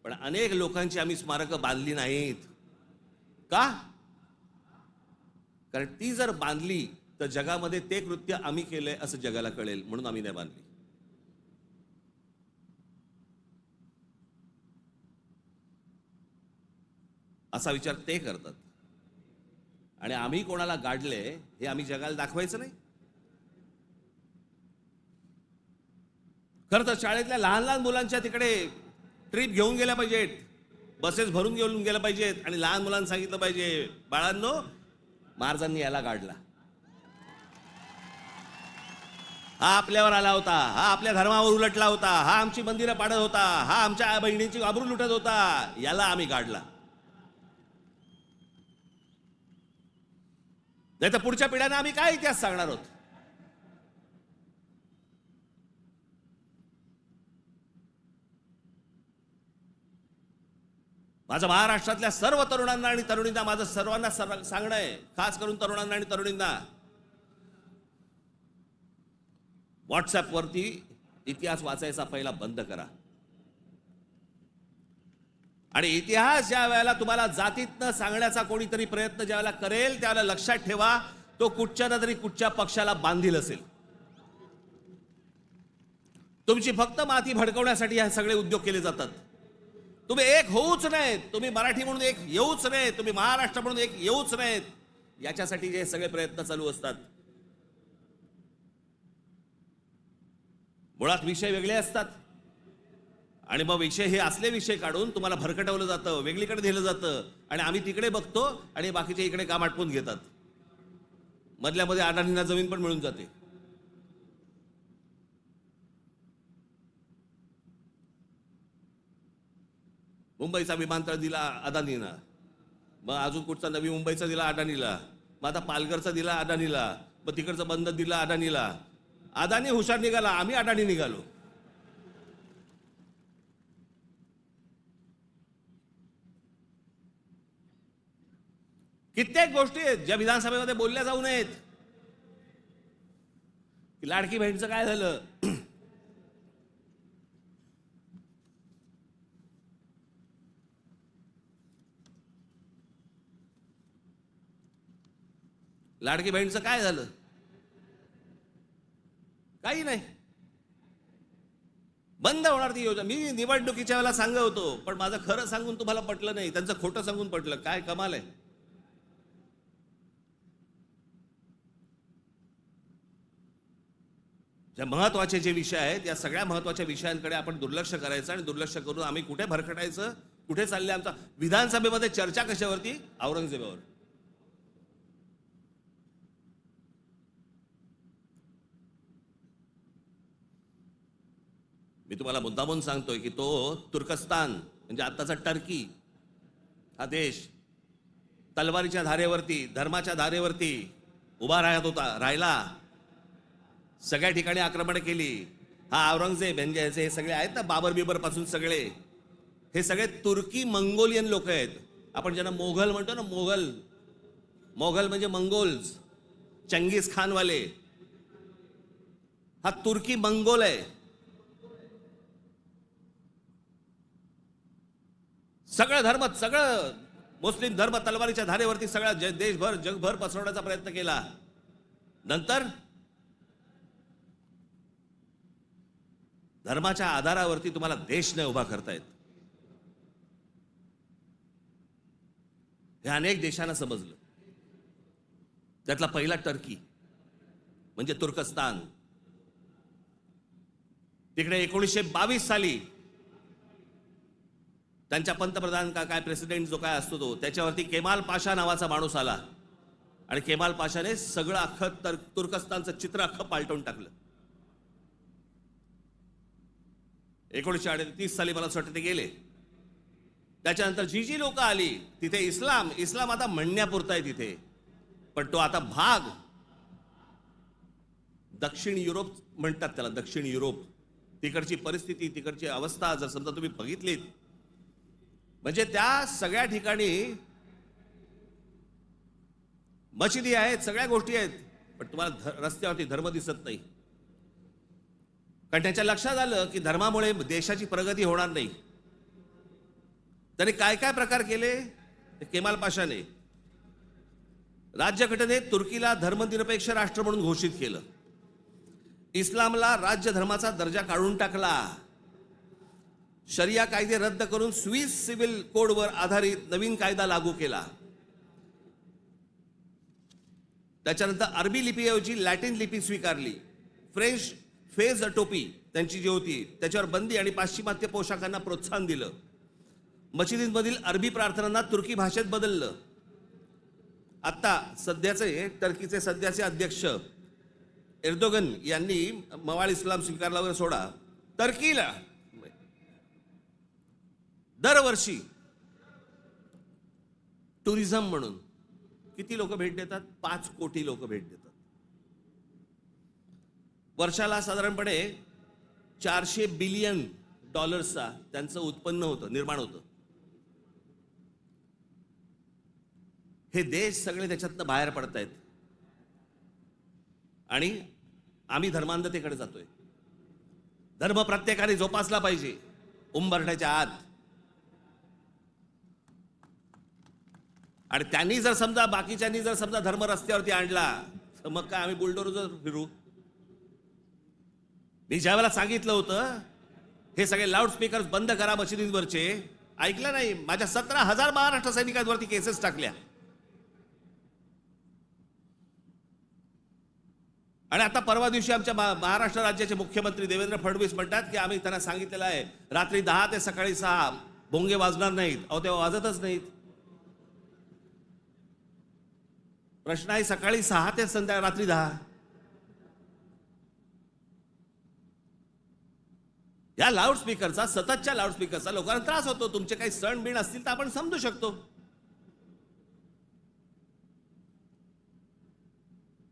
पण अनेक लोकांची आम्ही स्मारकं बांधली नाहीत. का? कारण ती जर बांधली तर जगामध्ये ते कृत्य आम्ही केलंय असं जगाला कळेल, म्हणून आम्ही नाही बांधली. असा विचार ते करतात. आणि आम्ही कोणाला गाडले हे आम्ही जगाला दाखवायचं नाही. खरं तर शाळेतल्या लहान लहान मुलांच्या तिकडे ट्रिप घेऊन गेल्या पाहिजेत, बसेस भरून घेऊन गेल्या पाहिजेत आणि लहान मुलांना सांगितलं पाहिजे, बाळांनो महाराजांनी याला गाडला, हा आपल्यावर आला होता, हा आपल्या धर्मावर उलटला होता, हा आमची मंदिरं पाडत होता, हा आमच्या बहिणींची आबरू लुटत होता, याला आम्ही गाडला. नाही तर पुढच्या पिढ्यांना आम्ही काय इतिहास सांगणार आहोत? माझं महाराष्ट्रातल्या सर्व तरुणांना आणि तरुणींना माझं सर्वांना सांगणं आहे, खास करून तरुणांना आणि तरुणींना, व्हॉट्सअपवरती इतिहास वाचायचा पहिला बंद करा. आणि इतिहास ज्या वेळेला तुम्हाला जातीतनं सांगण्याचा कोणीतरी प्रयत्न ज्या वेळेला करेल त्यावेळेला लक्षात ठेवा, तो कुठच्या ना तरी कुठच्या पक्षाला बांधील असेल. तुमची फक्त माती भडकवण्यासाठी हे सगळे उद्योग केले जातात. तुम्ही एक होऊच नाहीत, तुम्ही मराठी म्हणून एक येऊच नाहीत, तुम्ही महाराष्ट्र म्हणून एक येऊच नाहीत, याच्यासाठी जे सगळे प्रयत्न चालू असतात. मुळात विषय वेगळे असतात आणि मग विषय हे असले विषय काढून तुम्हाला भरकटवलं जातं, वेगळीकडे नेलं जातं आणि आम्ही तिकडे बघतो आणि बाकीचे इकडे काम आटपून घेतात. मधल्यामध्ये अडाणींना जमीन पण मिळून जाते. मुंबईचा विमानतळ दिला अदानीला, मग अजून कुठचा नवी मुंबईचा दिला अदानीला, मग आता पालघरचा दिला अदानीला, मग तिकडचं बंदर दिला अदानीला. अदानी हुशार निघाला, आम्ही अडाणी निघालो. कित्येक गोष्टी आहेत ज्या विधानसभेमध्ये बोलल्या जाऊ नयेत. लाडकी बहीणचं काय झालं? लाडकी बहीणचं काय झालं? काही नाही, बंद होणार ती योजना. मी निवडणुकीच्या वेळेला सांगत होतो, पण माझं खरं सांगून तुम्हाला पटलं नाही, त्यांचं खोटं सांगून पटलं. काय कमाल आहे. ज्या महत्वाचे जे विषय आहेत, या सगळ्या महत्वाच्या विषयांकडे आपण दुर्लक्ष करायचं आणि दुर्लक्ष करून आम्ही कुठे भरकटायचं, कुठे चालले आमचा. विधानसभेमध्ये चर्चा कशावरती? औरंगजेबावर. मी तुम्हाला मुद्दामून सांगतोय की तो तुर्कस्तान म्हणजे आत्ताचा टर्की हा देश तलवारीच्या धारेवरती, धर्माच्या धारेवरती उभा राहिला, सगळ्या ठिकाणी आक्रमण केली. हा औरंगजेब म्हणजे हे सगळे आहेत ना, बाबर बिबर पासून सगळे, हे सगळे तुर्की मंगोलियन लोक आहेत. आपण ज्यांना मोघल म्हणतो ना, मोघल म्हणजे मंगोल्स, चंगीज खानवाले. हा तुर्की मंगोल आहे. सगळं धर्म, सगळं मुस्लिम धर्म तलवारीच्या धारेवरती सगळा देशभर जगभर पसरवण्याचा प्रयत्न केला. नंतर धर्माच्या आधारावरती तुम्हाला देश नाही उभा करतायत. हे अनेक देशांना समजलं. त्यातला पहिला टर्की म्हणजे तुर्कस्तान. तिकडे 1922 साली त्यांच्या पंतप्रधान काय प्रेसिडेंट जो काय असतो तो, त्याच्यावरती केमाल पाशा नावाचा माणूस आला आणि केमाल पाशाने सगळं अख्खं तुर्कस्तानचं चित्र अख्खं पालटवून टाकलं. 1938 साली मला असं वाटतं ते गेले. त्याच्यानंतर जी जी लोक आली तिथे इस्लाम आता म्हणण्यापुरता आहे तिथे, पण तो आता भाग दक्षिण युरोप म्हणतात त्याला, दक्षिण युरोप. तिकडची परिस्थिती, तिकडची अवस्था जर समजा तुम्ही बघितलीत, म्हणजे त्या सगळ्या ठिकाणी मशिदी आहेत, सगळ्या गोष्टी आहेत, पण तुम्हाला रस्त्यावरती धर्म दिसत नाही. कारण त्याच्या लक्षात आलं की धर्मामुळे देशाची प्रगती होणार नाही. त्यांनी काय काय प्रकार केले ते केमाल पाशाने राज्यघटनेत तुर्कीला धर्मनिरपेक्ष राष्ट्र म्हणून घोषित केलं. इस्लामला राज्य धर्माचा दर्जा काढून टाकला. शरिया कायदे रद्द करून स्विस सिव्हिल कोडवर आधारित नवीन कायदा लागू केला. त्याच्यानंतर अरबी लिपीऐवजी लॅटिन लिपी स्वीकारली. फ्रेंच फेज टोपी त्यांची जी होती त्याच्यावर बंदी आणि पाश्चिमात्य पोशाखांना प्रोत्साहन दिलं. मशिदींमधील अरबी प्रार्थनांना तुर्की भाषेत बदललं. आता सध्याचे टर्कीचे सध्याचे अध्यक्ष एर्दोगन यांनी मवाळ इस्लाम स्वीकारला वगैरे सोडा, टर्कीला दरवर्षी टुरिझम म्हणून किती लोक भेट देतात? 5 कोटी लोक भेट देतात. वर्षाला साधारणपणे $400 बिलियन त्यांचं उत्पन्न होतं, निर्माण होतं. हे देश सगळे त्याच्यातनं बाहेर पडत आहेत आणि आम्ही धर्मांधतेकडे जातोय. धर्म प्रत्येकाने जोपासला पाहिजे उंबरठ्याच्या आत. आणि त्यांनी जर समजा बाकीच्यांनी जर समजा धर्म रस्त्यावरती आणला तर मग काय आम्ही बुलडोजर फिरू? मी ज्यावेळेला सांगितलं होतं हे सगळे लाऊडस्पीकर बंद करा मशिदींवरचे, ऐकलं नाही. माझ्या 17,000 महाराष्ट्र सैनिकांवरती केसेस टाकल्या. आणि आता परवा दिवशी आमच्या महाराष्ट्र राज्याचे मुख्यमंत्री देवेंद्र फडणवीस म्हणतात की आम्ही त्यांना सांगितलेलं आहे रात्री 10 ते सकाळी 6 भोंगे वाजणार नाहीत. अहो तेव्हा वाजतच नाहीत. प्रश्न आहे सकाळी 6 ते रात्री 10. या लाऊडस्पीकरचा, सततच्या लाऊडस्पीकरचा लोकांना त्रास होतो. तुमचे काही सण बिण असतील तर आपण समजू शकतो,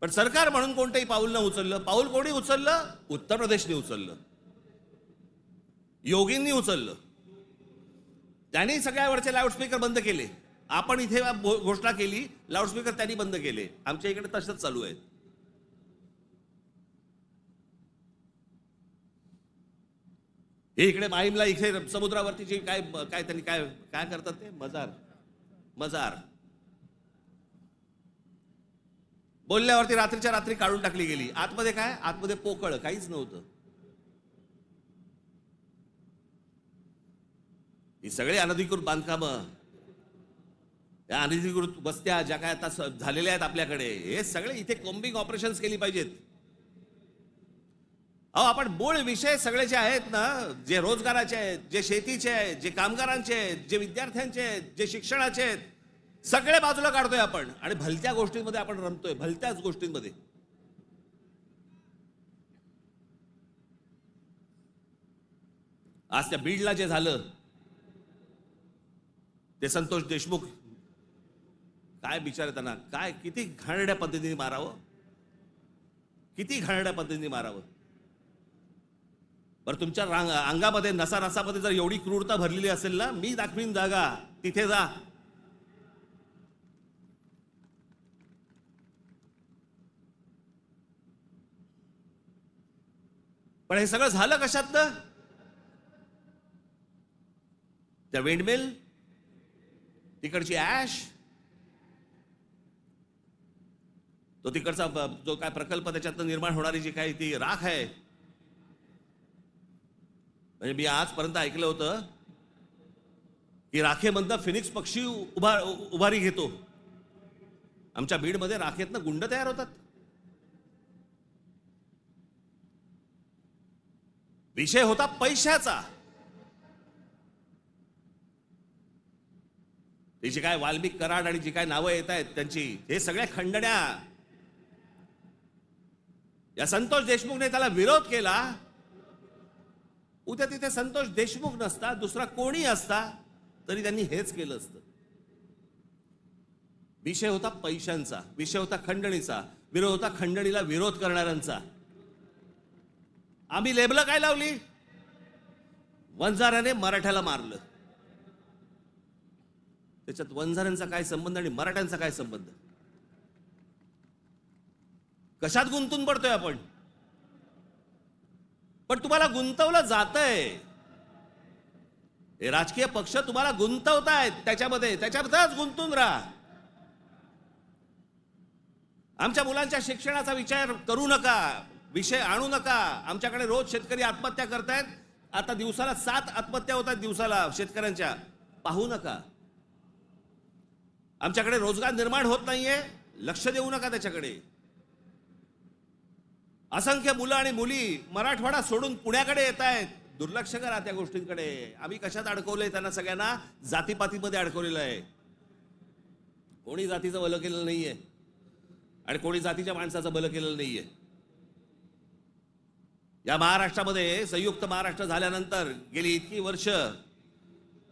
पण सरकार म्हणून कोणतंही पाऊल न उचललं. पाऊल कोणी उचललं? उत्तर प्रदेशने उचललं, योगींनी उचललं. त्यांनी सगळ्यावरचे लाऊडस्पीकर बंद केले. आपण इथे घोषणा केली, लाऊडस्पीकर त्यांनी बंद केले. आमच्या इकडे तसंच चालू आहे. हे इकडे माहीमला इथे समुद्रावरती जे काय त्यांनी काय काय करतात ते मजार बोलल्यावरती रात्रीच्या रात्री काढून टाकली गेली. आतमध्ये काय? आतमध्ये पोकळ काहीच नव्हतं. ही सगळे अनधिकृत बांधकामं, या अनधिकृत वस्त्या ज्या काय आता झालेल्या आहेत आपल्याकडे, हे सगळे इथे कोम्बिंग ऑपरेशन्स केली पाहिजेत. अहो आपण मूळ विषय सगळे जे आहेत ना, जे रोजगाराचे आहेत, जे शेतीचे आहेत, जे कामगारांचे आहेत, जे विद्यार्थ्यांचे आहेत, जे शिक्षणाचे आहेत, सगळे बाजूला काढतोय आपण आणि भलत्या गोष्टींमध्ये आपण रमतोय. भलत्याच गोष्टींमध्ये. आज त्या बीडला जे झालं ते संतोष देशमुख, काय बिचारे, त्यांना काय किती घाणेरड्या पद्धतीने मारावं, किती घाणेरड्या पद्धतीने मारावं. बरं तुमच्या अंगामध्ये नसामध्ये जर एवढी क्रूरता भरलेली असेल ना, मी दाखवीन जागा, तिथे जा. पण हे सगळं झालं कशातनं? त्या विंडमिल, तिकडची ऍश, तो तिकडचा जो काय प्रकल्प त्याच्यातनं निर्माण होणारी जी काही ती राख आहे. म्हणजे मी आजपर्यंत ऐकलं होतं की राखेमधनं फिनिक्स पक्षी उभारी घेतो. आमच्या बीडमध्ये राखेतनं गुंड तयार होतात. विषय होता पैशाचा. ती जी काय वाल्मिक कराड आणि जी काय नावं येत आहेत त्यांची, हे सगळ्या खंडण्या. या संतोष देशमुखने त्याला विरोध केला उद्या तिथे संतोष देशमुख नसता, दुसरा कोणी असता तरी त्यांनी हेच केलं असतं. विषय होता पैशांचा, विषय होता खंडणीचा, विरोध होता खंडणीला विरोध करणाऱ्यांचा. आम्ही लेबलं काय लावली? वंजाराने मराठ्याला मारलं. त्याच्यात वंजाऱ्यांचा काय संबंध आणि मराठ्यांचा काय संबंध? कशात गुंतून पडतोय आपण? पण तुम्हाला गुंतवलं जातंय. हे राजकीय पक्ष तुम्हाला गुंतवतायत त्याच्याबद्दलच गुंतून राहा. आमच्या मुलांच्या शिक्षणाचा विचार करू नका, विषय आणू नका. आमच्याकडे रोज शेतकरी आत्महत्या करतायत. आता दिवसाला 7 आत्महत्या होतात दिवसाला शेतकऱ्यांच्या. पाहू नका. आमच्याकडे रोजगार निर्माण होत नाहीये, लक्ष देऊ नका त्याच्याकडे. असंख्य मुलं आणि मुली मराठवाडा सोडून पुण्याकडे येत आहेत. दुर्लक्ष करा त्या गोष्टींकडे. आम्ही कशात अडकवलंय त्यांना? सगळ्यांना जातीपातीमध्ये अडकवलेलं आहे. कोणी जातीचं भलं केलेलं नाहीये आणि कोणी जातीच्या माणसाचं भलं केलेलं नाहीये. या महाराष्ट्रामध्ये संयुक्त महाराष्ट्र झाल्यानंतर गेली इतकी वर्ष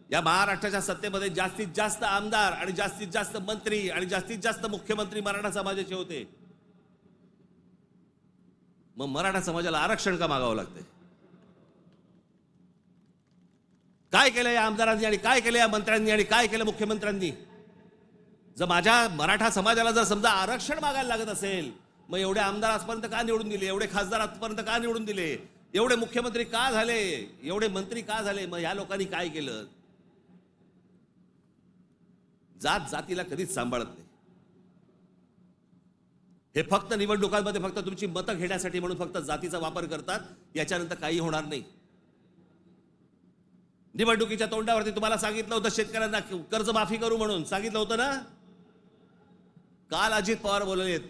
या महाराष्ट्राच्या सत्तेमध्ये जास्तीत जास्त आमदार आणि जास्तीत जास्त मंत्री आणि जास्तीत जास्त मुख्यमंत्री मराठा समाजाचे होते. मग मराठा समाजाला आरक्षण का मागावं लागते? काय केलं या आमदारांनी आणि काय केलं या मंत्र्यांनी आणि काय केलं मुख्यमंत्र्यांनी? जर माझ्या मराठा समाजाला जर समजा आरक्षण मागायला लागत असेल, मग एवढे आमदार आजपर्यंत का निवडून दिले? एवढे खासदार आजपर्यंत का निवडून दिले? एवढे मुख्यमंत्री का झाले? एवढे मंत्री का झाले? मग या लोकांनी काय केलं? जात जातीला कधीच सांभाळत नाही. हे फक्त निवडणुकांमध्ये फक्त तुमची मतं घेण्यासाठी म्हणून फक्त जातीचा वापर करतात. याच्यानंतर काही होणार नाही. निवडणुकीच्या तोंडावरती तुम्हाला सांगितलं होतं शेतकऱ्यांना कर्जमाफी करू म्हणून सांगितलं होतं ना. काल अजित पवार बोललेत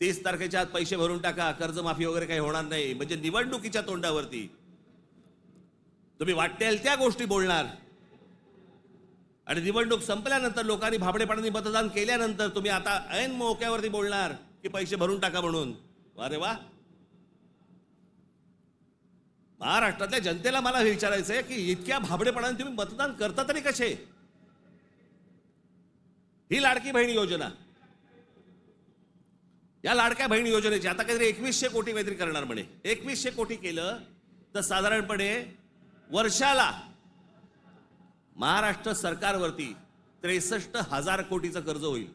30 तारखेच्या आत पैसे भरून टाका, कर्जमाफी वगैरे काही होणार नाही. म्हणजे निवडणुकीच्या तोंडावरती तुम्ही वाटेल त्या गोष्टी बोलणार आणि निवडणूक संपल्यानंतर लोकांनी भाबडेपणाने मतदान केल्यानंतर तुम्ही आता ऐन मोक्यावरती बोलणार की पैसे भरून टाका म्हणून. अरे वा. महाराष्ट्रातल्या जनतेला मला हे विचारायचं आहे की इतक्या भाबडेपणाने तुम्ही मतदान करता तरी कसे? ही लाडकी बहीण योजना, या लाडक्या बहीण योजनेची आता काहीतरी 2100 कोटी काहीतरी करणार म्हणे. 2100 कोटी केलं तर साधारणपणे वर्षाला महाराष्ट्र सरकारवरती 63,000 कोटीचं कर्ज होईल.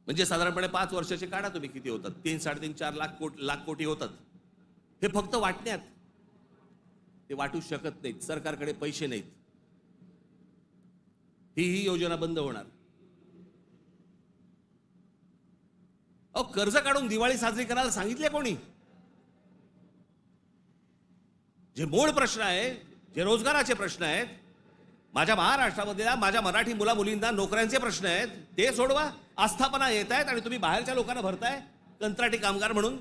म्हणजे साधारणपणे 5 वर्षाचे काढा तुम्ही किती होतात? 3-3.5-4 लाख कोटी होतात. हे फक्त वाटण्यात. ते वाटू शकत नाहीत, सरकारकडे पैसे नाहीत. ही योजना बंद होणार. अहो, कर्ज काढून दिवाळी साजरी करायला सांगितले कोणी? जे मूळ प्रश्न आहे, जे रोजगाराचे प्रश्न आहेत, माझ्या महाराष्ट्रामधल्या माझ्या मराठी मुला मुलींना नोकऱ्यांचे प्रश्न आहेत, ते सोडवा. आस्थापना येत आहेत आणि तुम्ही बाहेरच्या लोकांना भरताय कंत्राटी कामगार म्हणून.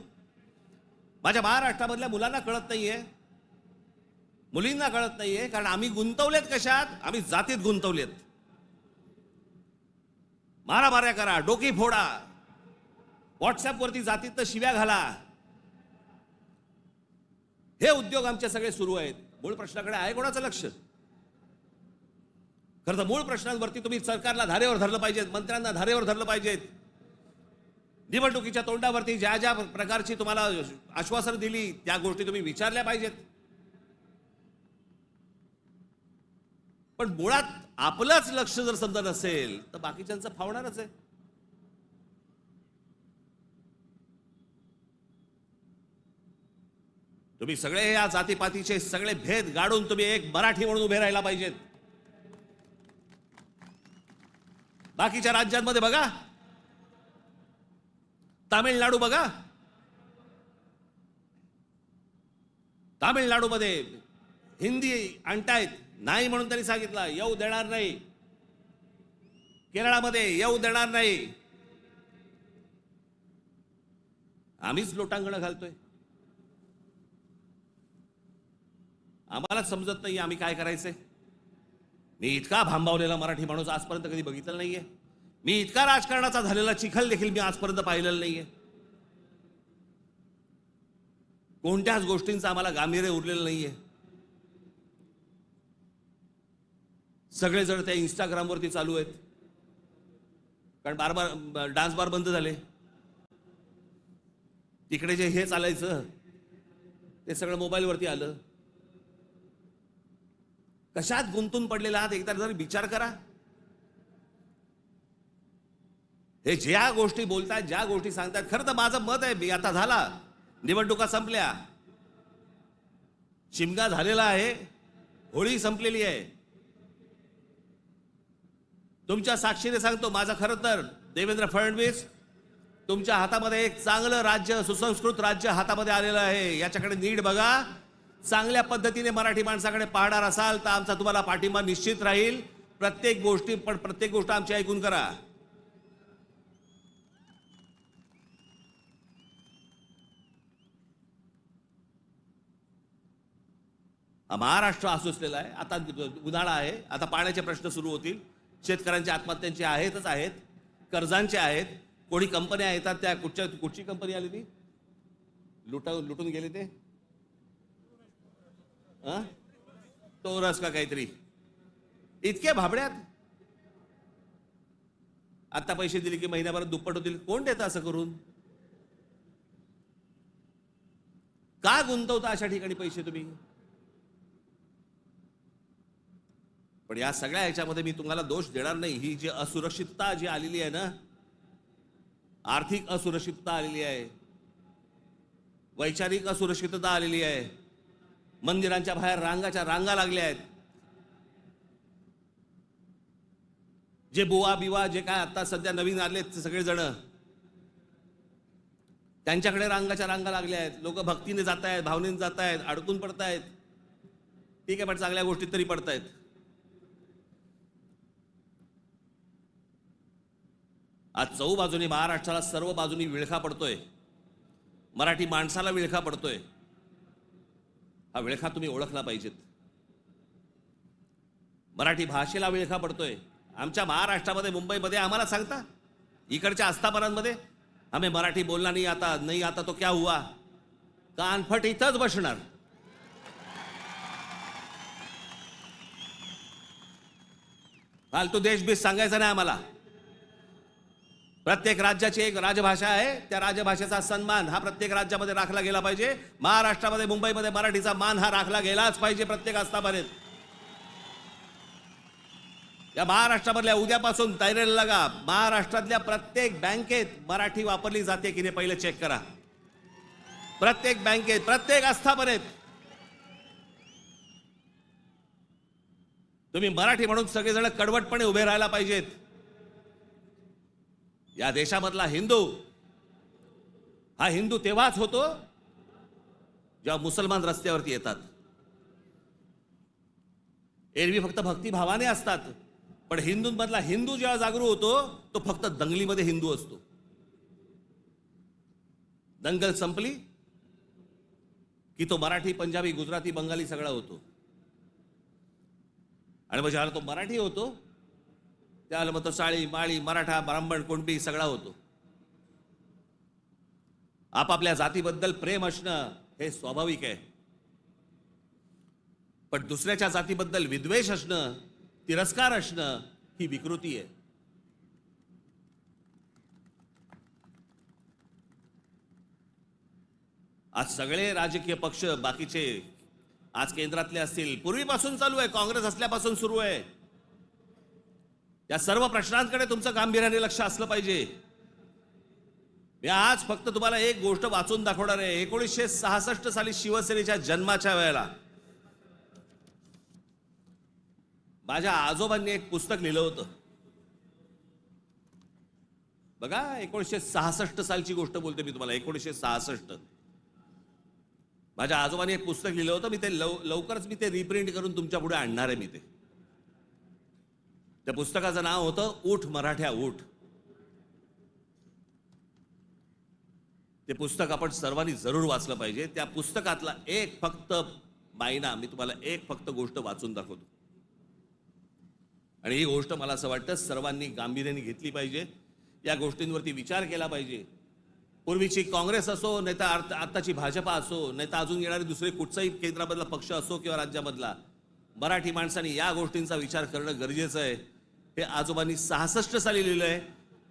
माझ्या महाराष्ट्रामधल्या मुलांना कळत नाहीये, मुलींना कळत नाहीये. कारण आम्ही गुंतवलेत कशात? आम्ही जातीत गुंतवलेत. मारामाऱ्या करा, डोकी फोडा, व्हॉट्सअपवरती जातीत शिव्या घाला, हे उद्योग आमचे सगळे सुरू आहेत. मूळ प्रश्नाकडे आहे कोणाचं लक्ष? खरं तर मूळ प्रश्नांवरती तुम्ही सरकारला धारेवर धरलं पाहिजेत, मंत्र्यांना धारेवर धरलं पाहिजेत. निवडणुकीच्या तोंडावरती ज्या ज्या प्रकारची तुम्हाला आश्वासनं दिली त्या गोष्टी तुम्ही विचारल्या पाहिजेत. पण मुळात आपलंच लक्ष जर समजा नसेल तर बाकीच्यांचं फावणारच आहे. तुम्ही सगळे या जातीपातीचे सगळे भेद गाडून तुम्ही एक मराठी म्हणून उभे राहायला पाहिजेत. बाकीच्या राज्यांमध्ये बघा, तामिळनाडू बघा, तामिळनाडूमध्ये हिंदी आणतायत, नाही म्हणून त्यांनी सांगितलं येऊ देणार नाही. केरळामध्ये येऊ देणार नाही. आम्हीच लोटांगण घालतोय. आम्हालाच समजत नाही आम्ही काय करायचंय. मी इतका भांबावलेला मराठी माणूस आजपर्यंत कधी बघितलं नाहीये. मी इतका राजकारणाचा झालेला चिखल देखील मी आजपर्यंत पाहिलेला नाहीये. कोणत्याच गोष्टींचं आम्हाला गांभीर्य उरलेलं नाहीये. सगळेजण त्या इंस्टाग्रामवरती चालू आहेत, कारण डान्स बार बंद झाले. तिकडे जे हे चालायचं ते सगळं मोबाईलवरती आलं. कशात गुंतून पडलेला आहात एकदा जरी विचार करा. हे ज्या गोष्टी बोलतात, ज्या गोष्टी सांगतात, खरं तर माझं मत आहे, मी आता झाला, निवडणुका संपल्या, शिमगा झालेला आहे, होळी संपलेली आहे. तुमच्या साक्षीने सांगतो, माझं खरं तर देवेंद्र फडणवीस तुमच्या हातामध्ये एक चांगलं राज्य, सुसंस्कृत राज्य हातामध्ये आलेलं आहे. याच्याकडे नीट बघा. चांगल्या पद्धतीने मराठी माणसाकडे पाहणार असाल तर आमचा तुम्हाला पाठिंबा निश्चित राहील. प्रत्येक गोष्ट आमची ऐकून करा. महाराष्ट्र आसुसलेला आहे. आता उन्हाळा आहे, आता पाण्याचे प्रश्न सुरू होतील. शेतकऱ्यांच्या आत्महत्यांचे आहेतच आहेत, कर्जांचे आहेत. कोणी कंपन्या येतात, त्या कुठची कंपनी आली ती लुटून गेले ते टोरस का काहीतरी, इतके भाबड्यात. आता पैसे दिले की महिन्याभरात दुप्पट होतील. कोण देतं असं करून? का गुंतवता अशा ठिकाणी पैसे तुम्ही? पण या सगळ्या ह्याच्यामध्ये मी तुम्हाला दोष देणार नाही. ही जी असुरक्षितता जी आलेली आहे ना, आर्थिक असुरक्षितता आलेली आहे, वैचारिक असुरक्षितता आलेली आहे, मंदिरांच्या बाहेर रांगा लागल्या आहेत. जे बुवा बिवा जे काय आता सध्या नवीन आलेत सगळेजण, त्यांच्याकडे रांगा लागल्या आहेत. लोक भक्तीने जात आहेत, भावनेने जात आहेत, अडकून पडतायत. ठीक आहे, पण चांगल्या गोष्टीत तरी पडतायत. आज चहूबाजूनी महाराष्ट्राला सर्व बाजूनी विळखा पडतोय, मराठी माणसाला विळखा पडतोय. हा विळखा तुम्ही ओळखला पाहिजेत. मराठी भाषेला विळखा पडतोय. आमच्या महाराष्ट्रामध्ये, मुंबईमध्ये आम्हाला सांगता, इकडच्या आस्थापनांमध्ये आम्ही मराठी बोलना नहीं आता तो क्या हुआ, कानफट इथंच बसणार. फालतू देशबीस सांगायचं नाही आम्हाला. प्रत्येक राज्याची एक राजभाषा आहे, त्या राजभाषेचा सन्मान हा प्रत्येक राज्यामध्ये राखला गेला पाहिजे. महाराष्ट्रामध्ये, मुंबईमध्ये मराठीचा मान हा राखला गेलाच पाहिजे प्रत्येक आस्थापनेत. या महाराष्ट्रामधल्या उद्यापासून तयारीला लागा. महाराष्ट्रातल्या प्रत्येक बँकेत मराठी वापरली जाते की नाही पहिले चेक करा. प्रत्येक बँकेत, प्रत्येक आस्थापनेत तुम्ही मराठी म्हणून सगळेजण कडवटपणे उभे राहायला पाहिजेत. या देशामधला हिंदू हा हिंदू तेव्हाच होतो जेव्हा मुसलमान रस्त्यावरती येतात. एरवी फक्त भक्तिभावाने असतात, पण हिंदूंमधला हिंदू जेव्हा जागरूक होतो तो फक्त दंगलीमध्ये हिंदू असतो. दंगल संपली की तो मराठी, पंजाबी, गुजराती, बंगाली सगळा होतो. आणि मग ज्याला तो मराठी होतो त्याला मग तो साळी, माळी, मराठा, ब्राह्मण, कुणबी सगळा होतो. आपापल्या जातीबद्दल प्रेम असणं हे स्वाभाविक आहे, पण दुसऱ्याच्या जातीबद्दल विद्वेष असणं, तिरस्कार असणं ही विकृती आहे. आज सगळे राजकीय पक्ष बाकीचे, आज केंद्रातले असतील, पूर्वीपासून चालू आहे, काँग्रेस असल्यापासून सुरू आहे. या सर्व प्रश्नांकडे तुमचं गांभीर्याने लक्ष असलं पाहिजे. मी आज फक्त तुम्हाला एक गोष्ट वाचून दाखवणार आहे. 1966 साली शिवसेनेच्या जन्माच्या वेळेला माझ्या आजोबांनी एक पुस्तक लिहिलं होतं. बघा, 1966 सालची गोष्ट बोलते मी तुम्हाला. 1966 माझ्या आजोबांनी एक पुस्तक लिहिलं होतं. मी ते लवकरच मी ते रिप्रिंट करून तुमच्या पुढे आणणार आहे. मी ते त्या पुस्तकाचं नाव होतं ऊठ मराठ्या ऊठ. ते पुस्तक आपण सर्वांनी जरूर वाचलं पाहिजे. त्या पुस्तकातला एक फक्त मायना मी तुम्हाला एक फक्त गोष्ट वाचून दाखवतो, आणि ही गोष्ट मला असं वाटतं सर्वांनी गांभीर्याने घेतली पाहिजे. या गोष्टींवरती विचार केला पाहिजे. पूर्वीची काँग्रेस असो नाही तर आत्ताची भाजपा असो नाही तर अजून येणारे दुसरे कुठचाही केंद्रामधला पक्ष असो किंवा राज्यामधला, मराठी माणसांनी या गोष्टींचा विचार करणं गरजेचं आहे. हे आजोबांनी 66 साली लिहिलं आहे.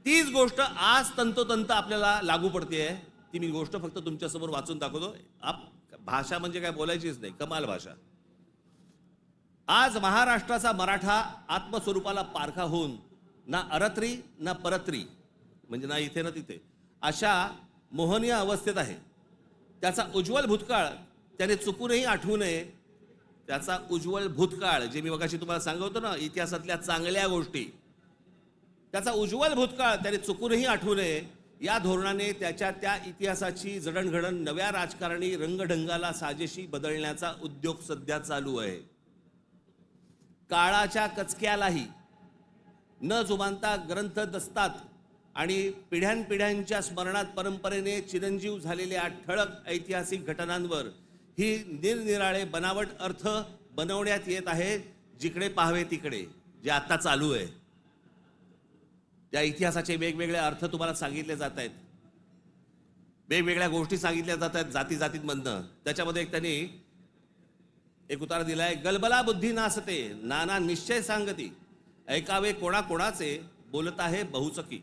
तीच गोष्ट आज तंतोतंत आपल्याला लागू पडते. ती मी गोष्ट फक्त तुमच्यासमोर वाचून दाखवतो. भाषा म्हणजे काय बोलायचीच नाही, कमाल भाषा. आज महाराष्ट्राचा मराठा आत्मस्वरूपाला पारखा होऊन ना अरत्री ना परत्री, म्हणजे ना इथे ना तिथे, अशा मोहनीय अवस्थेत आहे. त्याचा उज्ज्वल भूतकाळ त्याने चुकूनही आठवू नये. त्याचा उज्ज्वल भूतकाळ, जे मी मगाशी तुम्हाला सांगतो ना, इतिहासातल्या चांगल्या गोष्टी, त्याचा उज्ज्वल भूतकाळ त्याने चुकूनही आठवू नये. या धोरणाने त्याच्या त्या इतिहासाची जडणघडण नव्या राजकारणी रंगढंगाला साजेशी बदलण्याचा उद्योग सध्या चालू आहे. काळाच्या कचक्यालाही न जुमानता ग्रंथ दसतात आणि पिढ्यानपिढ्यांच्या स्मरणात परंपरेने चिरंजीव झालेल्या ठळक ऐतिहासिक घटनांवर ही निरनिराळे बनावट अर्थ बनवण्यात येत आहे. जिकडे पाहावे तिकडे जे आता चालू आहे, त्या इतिहासाचे वेगवेगळे अर्थ तुम्हाला सांगितले जात आहेत, वेगवेगळ्या गोष्टी सांगितल्या जात आहेत जाती जातींमधनं. त्याच्यामध्ये एक त्यांनी एक उतारा दिलाय, गलबला बुद्धी नासते नाना निश्चय सांगती, ऐकावे कोणाकोणाचे बोलत आहे बहुचकी,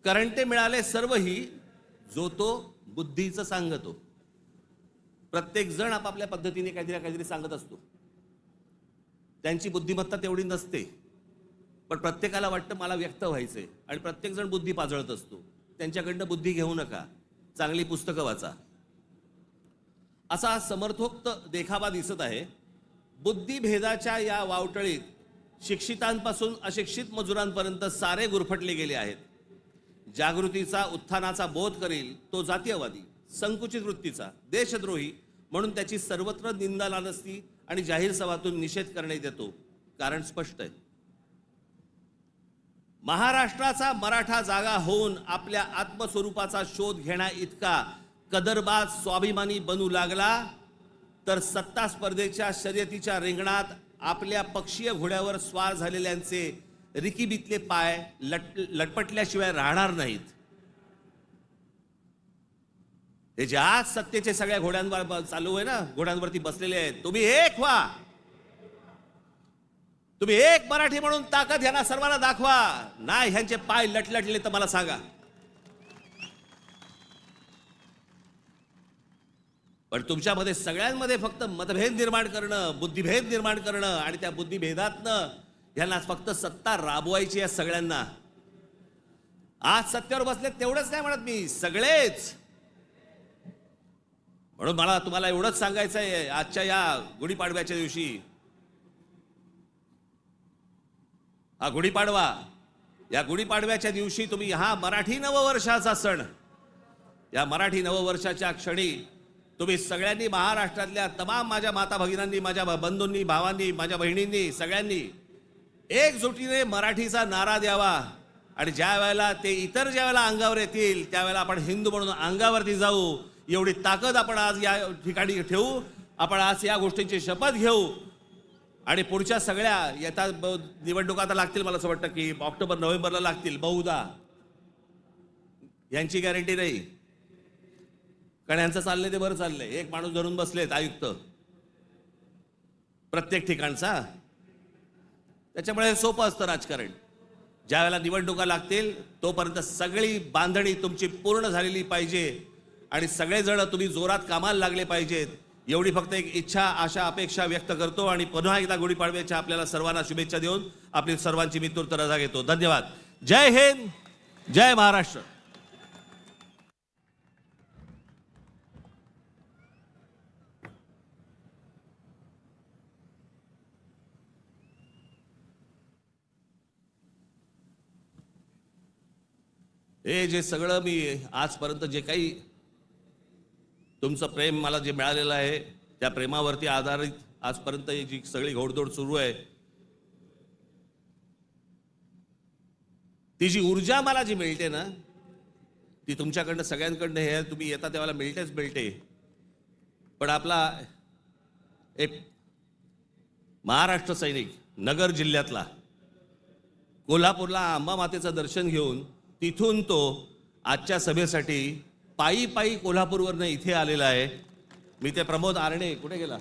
करंटे मिळाले सर्वही जो तो बुद्धीचं सांगतो. प्रत्येक जण आपापल्या पद्धतीने काहीतरी सांगत असतो. त्यांची बुद्धिमत्ता तेवढी नसते, पण प्रत्येकाला वाटतं मला व्यक्त व्हायचंय आणि प्रत्येक जण बुद्धी पाजळत असतो. त्यांच्याकडनं बुद्धी घेऊ नका, चांगली पुस्तकं वाचा, असा समर्थोक्त देखावा दिसत आहे. बुद्धिभेदाच्या या वावटळीत शिक्षितांपासून अशिक्षित मजुरांपर्यंत सारे गुरफटले गेले आहेत. जागृतीचा उत्थानाचा बोध करील तो जातीयवादी, संकुचित वृत्तीचा, देशद्रोही म्हणून त्याची सर्वत्र निंदा नालस्ती आणि जाहीर सभातून निषेध करण्यात येतो. कारण स्पष्ट आहे, महाराष्ट्राचा मराठा जागा होऊन आपल्या आत्मस्वरूपाचा शोध घेण्या इतका कदरबाज स्वाभिमानी बनू लागला तर सत्ता स्पर्धेच्या शर्यतीच्या रिंगणात आपल्या पक्षीय घोड्यावर स्वार झालेल्यांचे रिकीबितले पाय लटपटल्याशिवाय राहणार नाहीत. हे जे आज सत्तेचे सगळ्या घोड्यांवर चालू आहे ना, घोड्यांवरती बसलेले आहेत, तुम्ही एक व्हा, तुम्ही एक मराठी म्हणून ताकद ह्यांना सर्वांना दाखवा. नाही ह्यांचे पाय लटलटले तर मला सांगा. पण तुमच्यामध्ये सगळ्यांमध्ये फक्त मतभेद निर्माण करणं, बुद्धिभेद निर्माण करणं आणि त्या बुद्धिभेदातनं ह्यांना फक्त सत्ता राबवायची आहे सगळ्यांना. आज सत्तेवर बसले तेवढंच नाही म्हणत मी, सगळेच. म्हणून मला तुम्हाला एवढंच सांगायचं आहे, आजच्या या गुढीपाडव्याच्या दिवशी, हा गुढीपाडवा, या गुढीपाडव्याच्या दिवशी तुम्ही हा मराठी नववर्षाचा सण, या मराठी नववर्षाच्या क्षणी तुम्ही सगळ्यांनी, महाराष्ट्रातल्या तमाम माझ्या माता भगिनींनी, माझ्या बंधूंनी, भावांनी, माझ्या बहिणींनी, सगळ्यांनी एकजुटीने मराठीचा नारा द्यावा. आणि ज्या वेळेला ते इतर ज्या वेळेला अंगावर येतील त्यावेळेला आपण हिंदू म्हणून अंगावरती जाऊ. एवढी ताकद आपण आज या ठिकाणी ठेवू. आपण आज या गोष्टींची शपथ घेऊ. आणि पुढच्या सगळ्या येतात निवडणुका आता लागतील, मला असं वाटतं की ऑक्टोबर नोव्हेंबरला लागतील बहुधा, यांची गॅरंटी नाही. कारण यांचं चाललंय ते बरं चाललंय. एक माणूस धरून बसलेत आयुक्त प्रत्येक ठिकाणचा. त्याच्यामुळे हे सोपं असतं राजकारण. ज्या वेळेला निवडणुका लागतील तोपर्यंत सगळी बांधणी तुमची पूर्ण झालेली पाहिजे आणि सगळेजण तुम्ही जोरात कामाला लागले पाहिजेत. एवढी फक्त एक इच्छा, आशा, अपेक्षा व्यक्त करतो आणि पुन्हा एकदा गुढीपाडव्याच्या आपल्याला सर्वांना शुभेच्छा देऊन आपली सर्वांची मी तूर्त रजा घेतो. धन्यवाद. जय हिंद, जय महाराष्ट्र. हे जे सगळं मी आजपर्यंत जे काही तुमचं प्रेम मला जे मिळालेलं आहे त्या प्रेमावरती आधारित आजपर्यंत ही जी सगळी घोडदौड सुरू आहे, ती जी ऊर्जा मला जी मिळते ना, ती तुमच्याकडनं सगळ्यांकडनं हे तुम्ही येता तेव्हा मिळते. पण आपला एक महाराष्ट्र सैनिक नगर जिल्ह्यातला कोल्हापूरला अंबा मातेचं दर्शन घेऊन तिथून तो आजच्या सभेसाठी पायी पायी कोल्हापूरवरनं इथे आलेला आहे. मी ते प्रमोद आरणे, कुठे गेला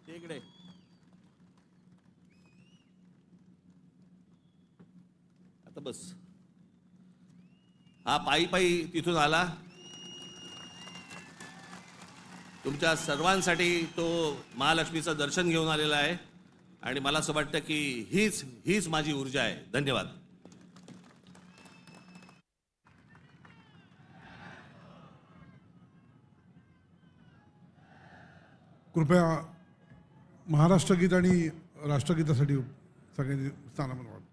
ते इकडे, आता बस, हा पायी पायी तिथून आला. तुमच्या सर्वांसाठी तो महालक्ष्मीचं दर्शन घेऊन आलेला आहे आणि मला असं वाटतं की हीच माझी ऊर्जा आहे. धन्यवाद.
कृपया महाराष्ट्र गीत आणि राष्ट्रगीतासाठी सगळ्यांनी स्थानापन्न व्हावं.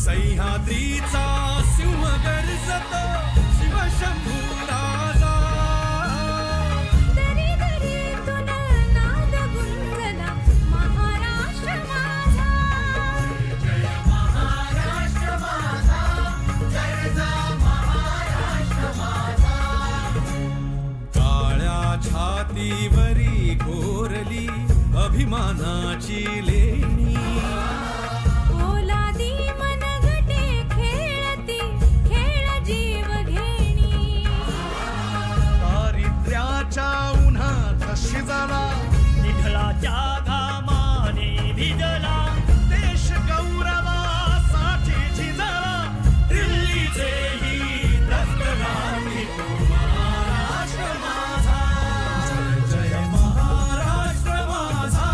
सह्याद्रीचा सिंह गर्जत शिवशंभू राजा. दरी दरीतून नाद गुंजला महाराष्ट्र माझा. जय महाराष्ट्र माझा, जय महाराष्ट्र माझा. काळ्या छातीवरी कोरली अभिमानाची लेणी. शिजला निढळाच्या घामाने भिजला देश गौरवासाठी झिजला. दिल्लीचे ही दस्तराणी महाराष्ट्र माझा. जय महाराष्ट्र माझा,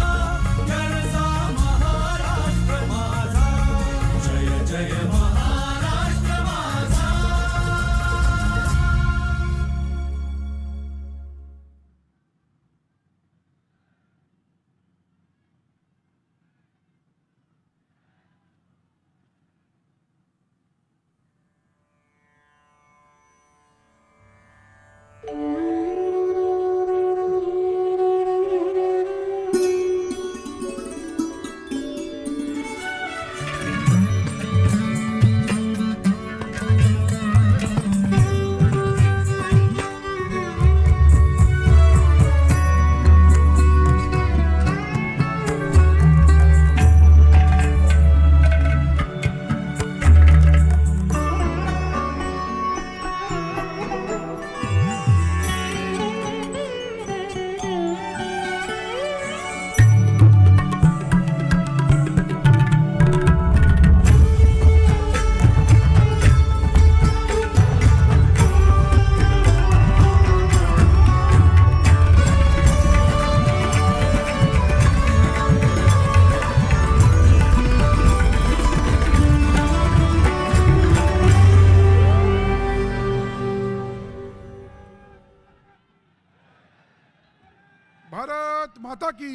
गरजा महाराष्ट्र माझा. जय जय महाराष्ट्र माझा.
भारत माता की